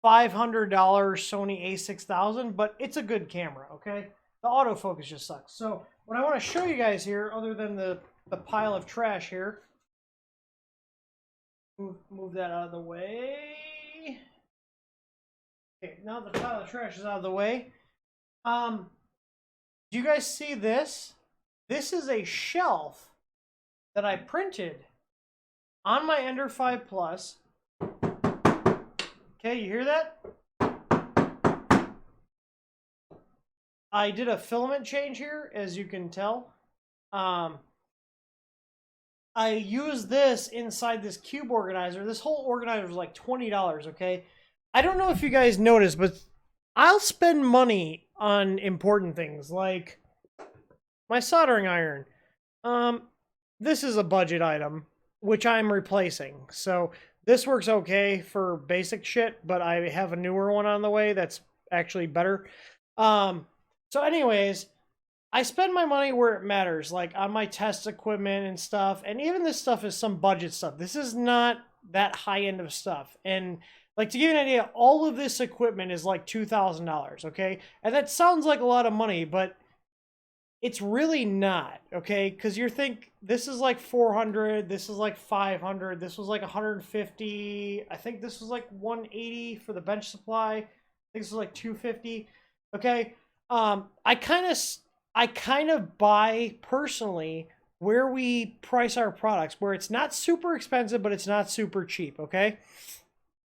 $500 Sony a6000, but it's a good camera, okay? The autofocus just sucks. So what I want to show you guys here, other than the pile of trash here, move that out of the way. Okay, now the pile of trash is out of the way. Do you guys see this? This is a shelf that I printed on my Ender 5 Plus. Okay, you hear that? I did a filament change here, as you can tell. I used this inside this cube organizer. This whole organizer was like $20, okay? I don't know if you guys noticed, but I'll spend money on important things, like my soldering iron. This is a budget item, which I'm replacing. So this works okay for basic shit, but I have a newer one on the way that's actually better. So anyways, I spend my money where it matters, like on my test equipment and stuff. And even this stuff is some budget stuff. This is not that high end of stuff. And like, to give you an idea, all of this equipment is like $2,000, okay? And that sounds like a lot of money, but it's really not, okay? Because you think this is like 400, this is like 500, this was like 150. I think this was like 180 for the bench supply. I think this was like 250. Okay, I kind of buy personally where we price our products, where it's not super expensive, but it's not super cheap. Okay,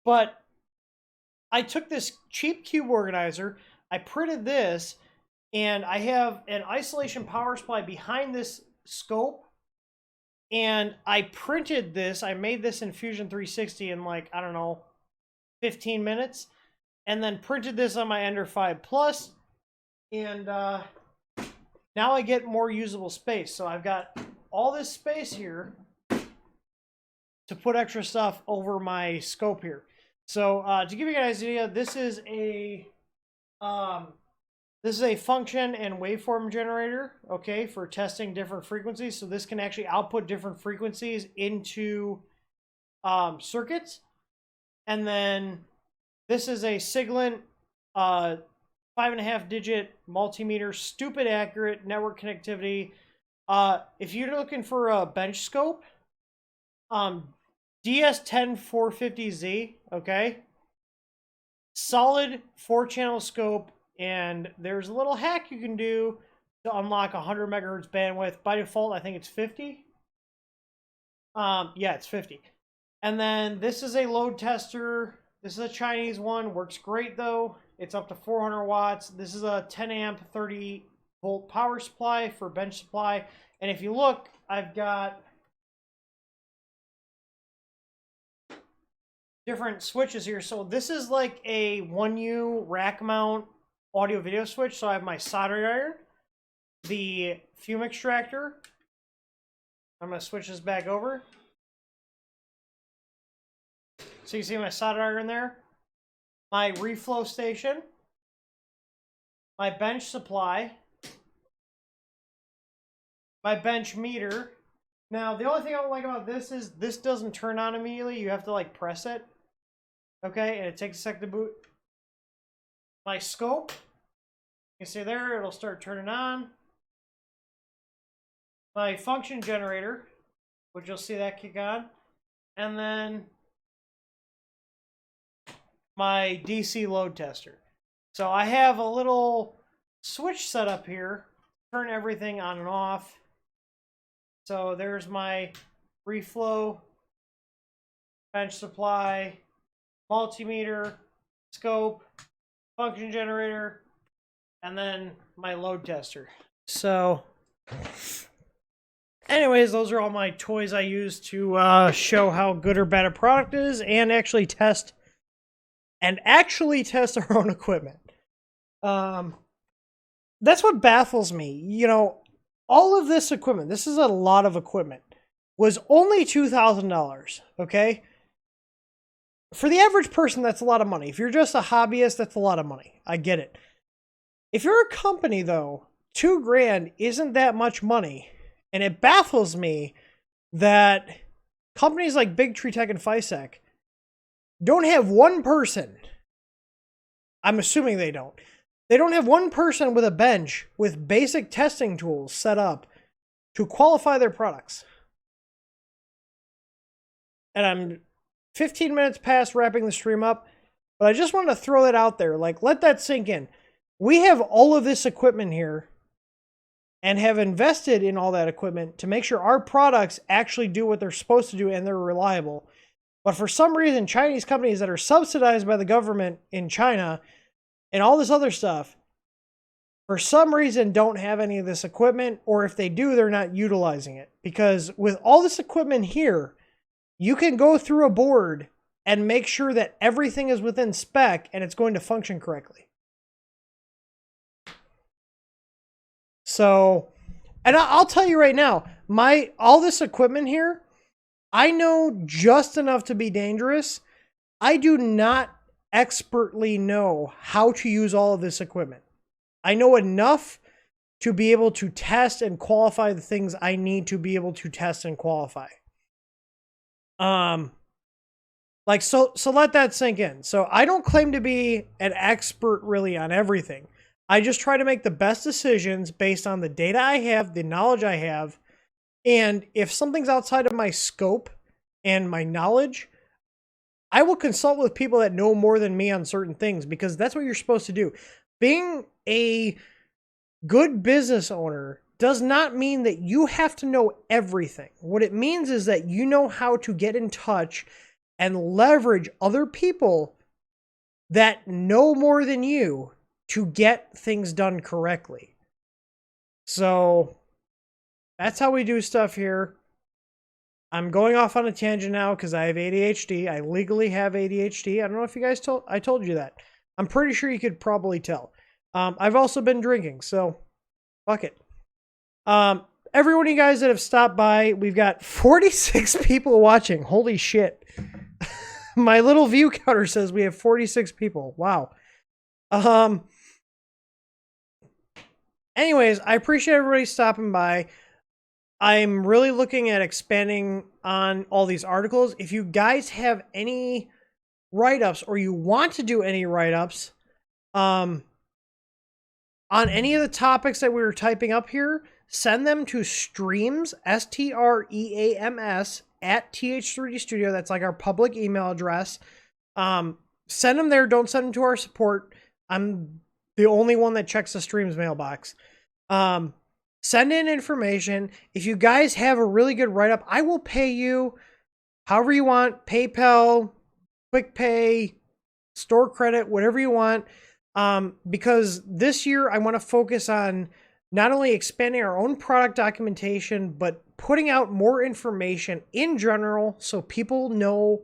but I took this cheap cube organizer, I printed this, and I have an isolation power supply behind this scope, and I printed this. I made this in Fusion 360 in like, I don't know, 15 minutes, and then printed this on my Ender 5 Plus, and now I get more usable space. So I've got all this space here to put extra stuff over my scope here. So to give you guys an idea, this is a function and waveform generator, okay, for testing different frequencies. So this can actually output different frequencies into circuits. And then this is a Siglent 5.5-digit multimeter, stupid accurate network connectivity. If you're looking for a bench scope, DS10450Z, okay, solid 4-channel scope. And there's a little hack you can do to unlock 100 megahertz bandwidth. By default, I think it's 50. Yeah, it's 50. And then this is a load tester. This is a Chinese one. Works great, though. It's up to 400 watts. This is a 10 amp, 30 volt power supply for bench supply. And if you look, I've got different switches here. So this is like a 1U rack mount audio video switch. So I have my soldering iron, the fume extractor. I'm going to switch this back over. So you see my soldering iron there. My reflow station. My bench supply. My bench meter. Now, the only thing I don't like about this is this doesn't turn on immediately. You have to like press it. Okay, and it takes a sec to boot. My scope. You see there, it'll start turning on. My function generator, which you'll see that kick on. And then my DC load tester. So I have a little switch set up here. Turn everything on and off. So there's my reflow, bench supply, multimeter, scope, function generator, and then my load tester. So anyways, those are all my toys I use to show how good or bad a product is and actually test our own equipment. That's what baffles me. You know, all of this equipment, this is a lot of equipment, was only $2,000, okay? for the average person, that's a lot of money. If you're just a hobbyist, that's a lot of money. I get it. If you're a company, though, $2,000 isn't that much money. And it baffles me that companies like Big Tree Tech and FISEC don't have one person. I'm assuming they don't. They don't have one person with a bench with basic testing tools set up to qualify their products. And I'm 15 minutes past wrapping the stream up, but I just wanted to throw that out there. Like, let that sink in. We have all of this equipment here and have invested in all that equipment to make sure our products actually do what they're supposed to do and they're reliable. But for some reason, Chinese companies that are subsidized by the government in China and all this other stuff, for some reason, don't have any of this equipment, or if they do, they're not utilizing it. Because with all this equipment here, you can go through a board and make sure that everything is within spec and it's going to function correctly. So, and I'll tell you right now, all this equipment here, I know just enough to be dangerous. I do not expertly know how to use all of this equipment. I know enough to be able to test and qualify the things I need to be able to test and qualify. So let that sink in. So I don't claim to be an expert really on everything. I just try to make the best decisions based on the data I have, the knowledge I have, and if something's outside of my scope and my knowledge, I will consult with people that know more than me on certain things, because that's what you're supposed to do. Being a good business owner does not mean that you have to know everything. What it means is that you know how to get in touch and leverage other people that know more than you to get things done correctly. So that's how we do stuff here. I'm going off on a tangent now because I have ADHD. I legally have ADHD. I don't know if you guys I told you that. I'm pretty sure you could probably tell. I've also been drinking, so fuck it. Every one of you guys that have stopped by, we've got 46 people watching. Holy shit. My little view counter says we have 46 people. Wow. Anyways, I appreciate everybody stopping by. I'm really looking at expanding on all these articles. If you guys have any write-ups or you want to do any write-ups on any of the topics that we were typing up here, send them to streams, STREAMS, at TH3D Studio. That's like our public email address. Send them there. Don't send them to our support. I'm the only one that checks the streams mailbox. Send in information. If you guys have a really good write-up, I will pay you however you want. PayPal, Quick Pay, store credit, whatever you want. Because this year I want to focus on not only expanding our own product documentation, but putting out more information in general so people know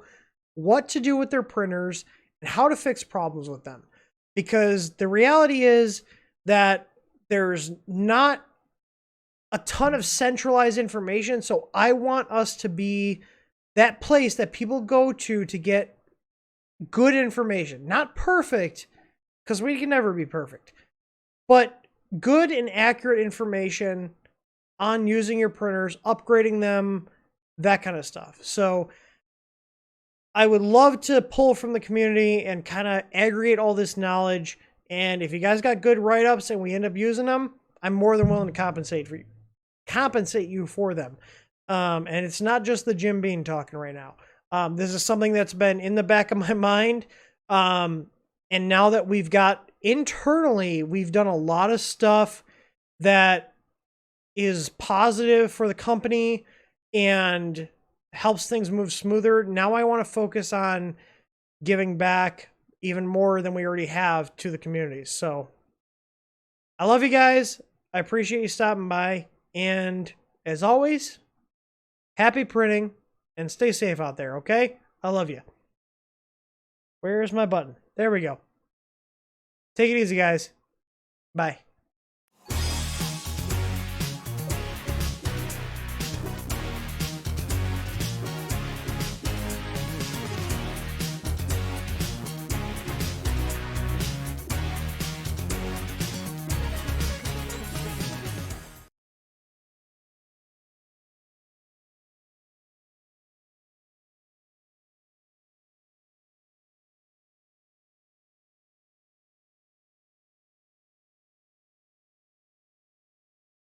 what to do with their printers and how to fix problems with them. Because the reality is that there's not a ton of centralized information, so I want us to be that place that people go to get good information. Not perfect, because we can never be perfect, but good and accurate information on using your printers, upgrading them, that kind of stuff. So I would love to pull from the community and kind of aggregate all this knowledge. And if you guys got good write-ups and we end up using them, I'm more than willing to compensate you for them. And it's not just the Jim Bean talking right now. This is something that's been in the back of my mind. And now that we've got internally, we've done a lot of stuff that is positive for the company and helps things move smoother. Now I want to focus on giving back even more than we already have to the community. So I love you guys. I appreciate you stopping by. And as always, happy printing and stay safe out there, okay? I love you. Where's my button? There we go. Take it easy, guys. Bye.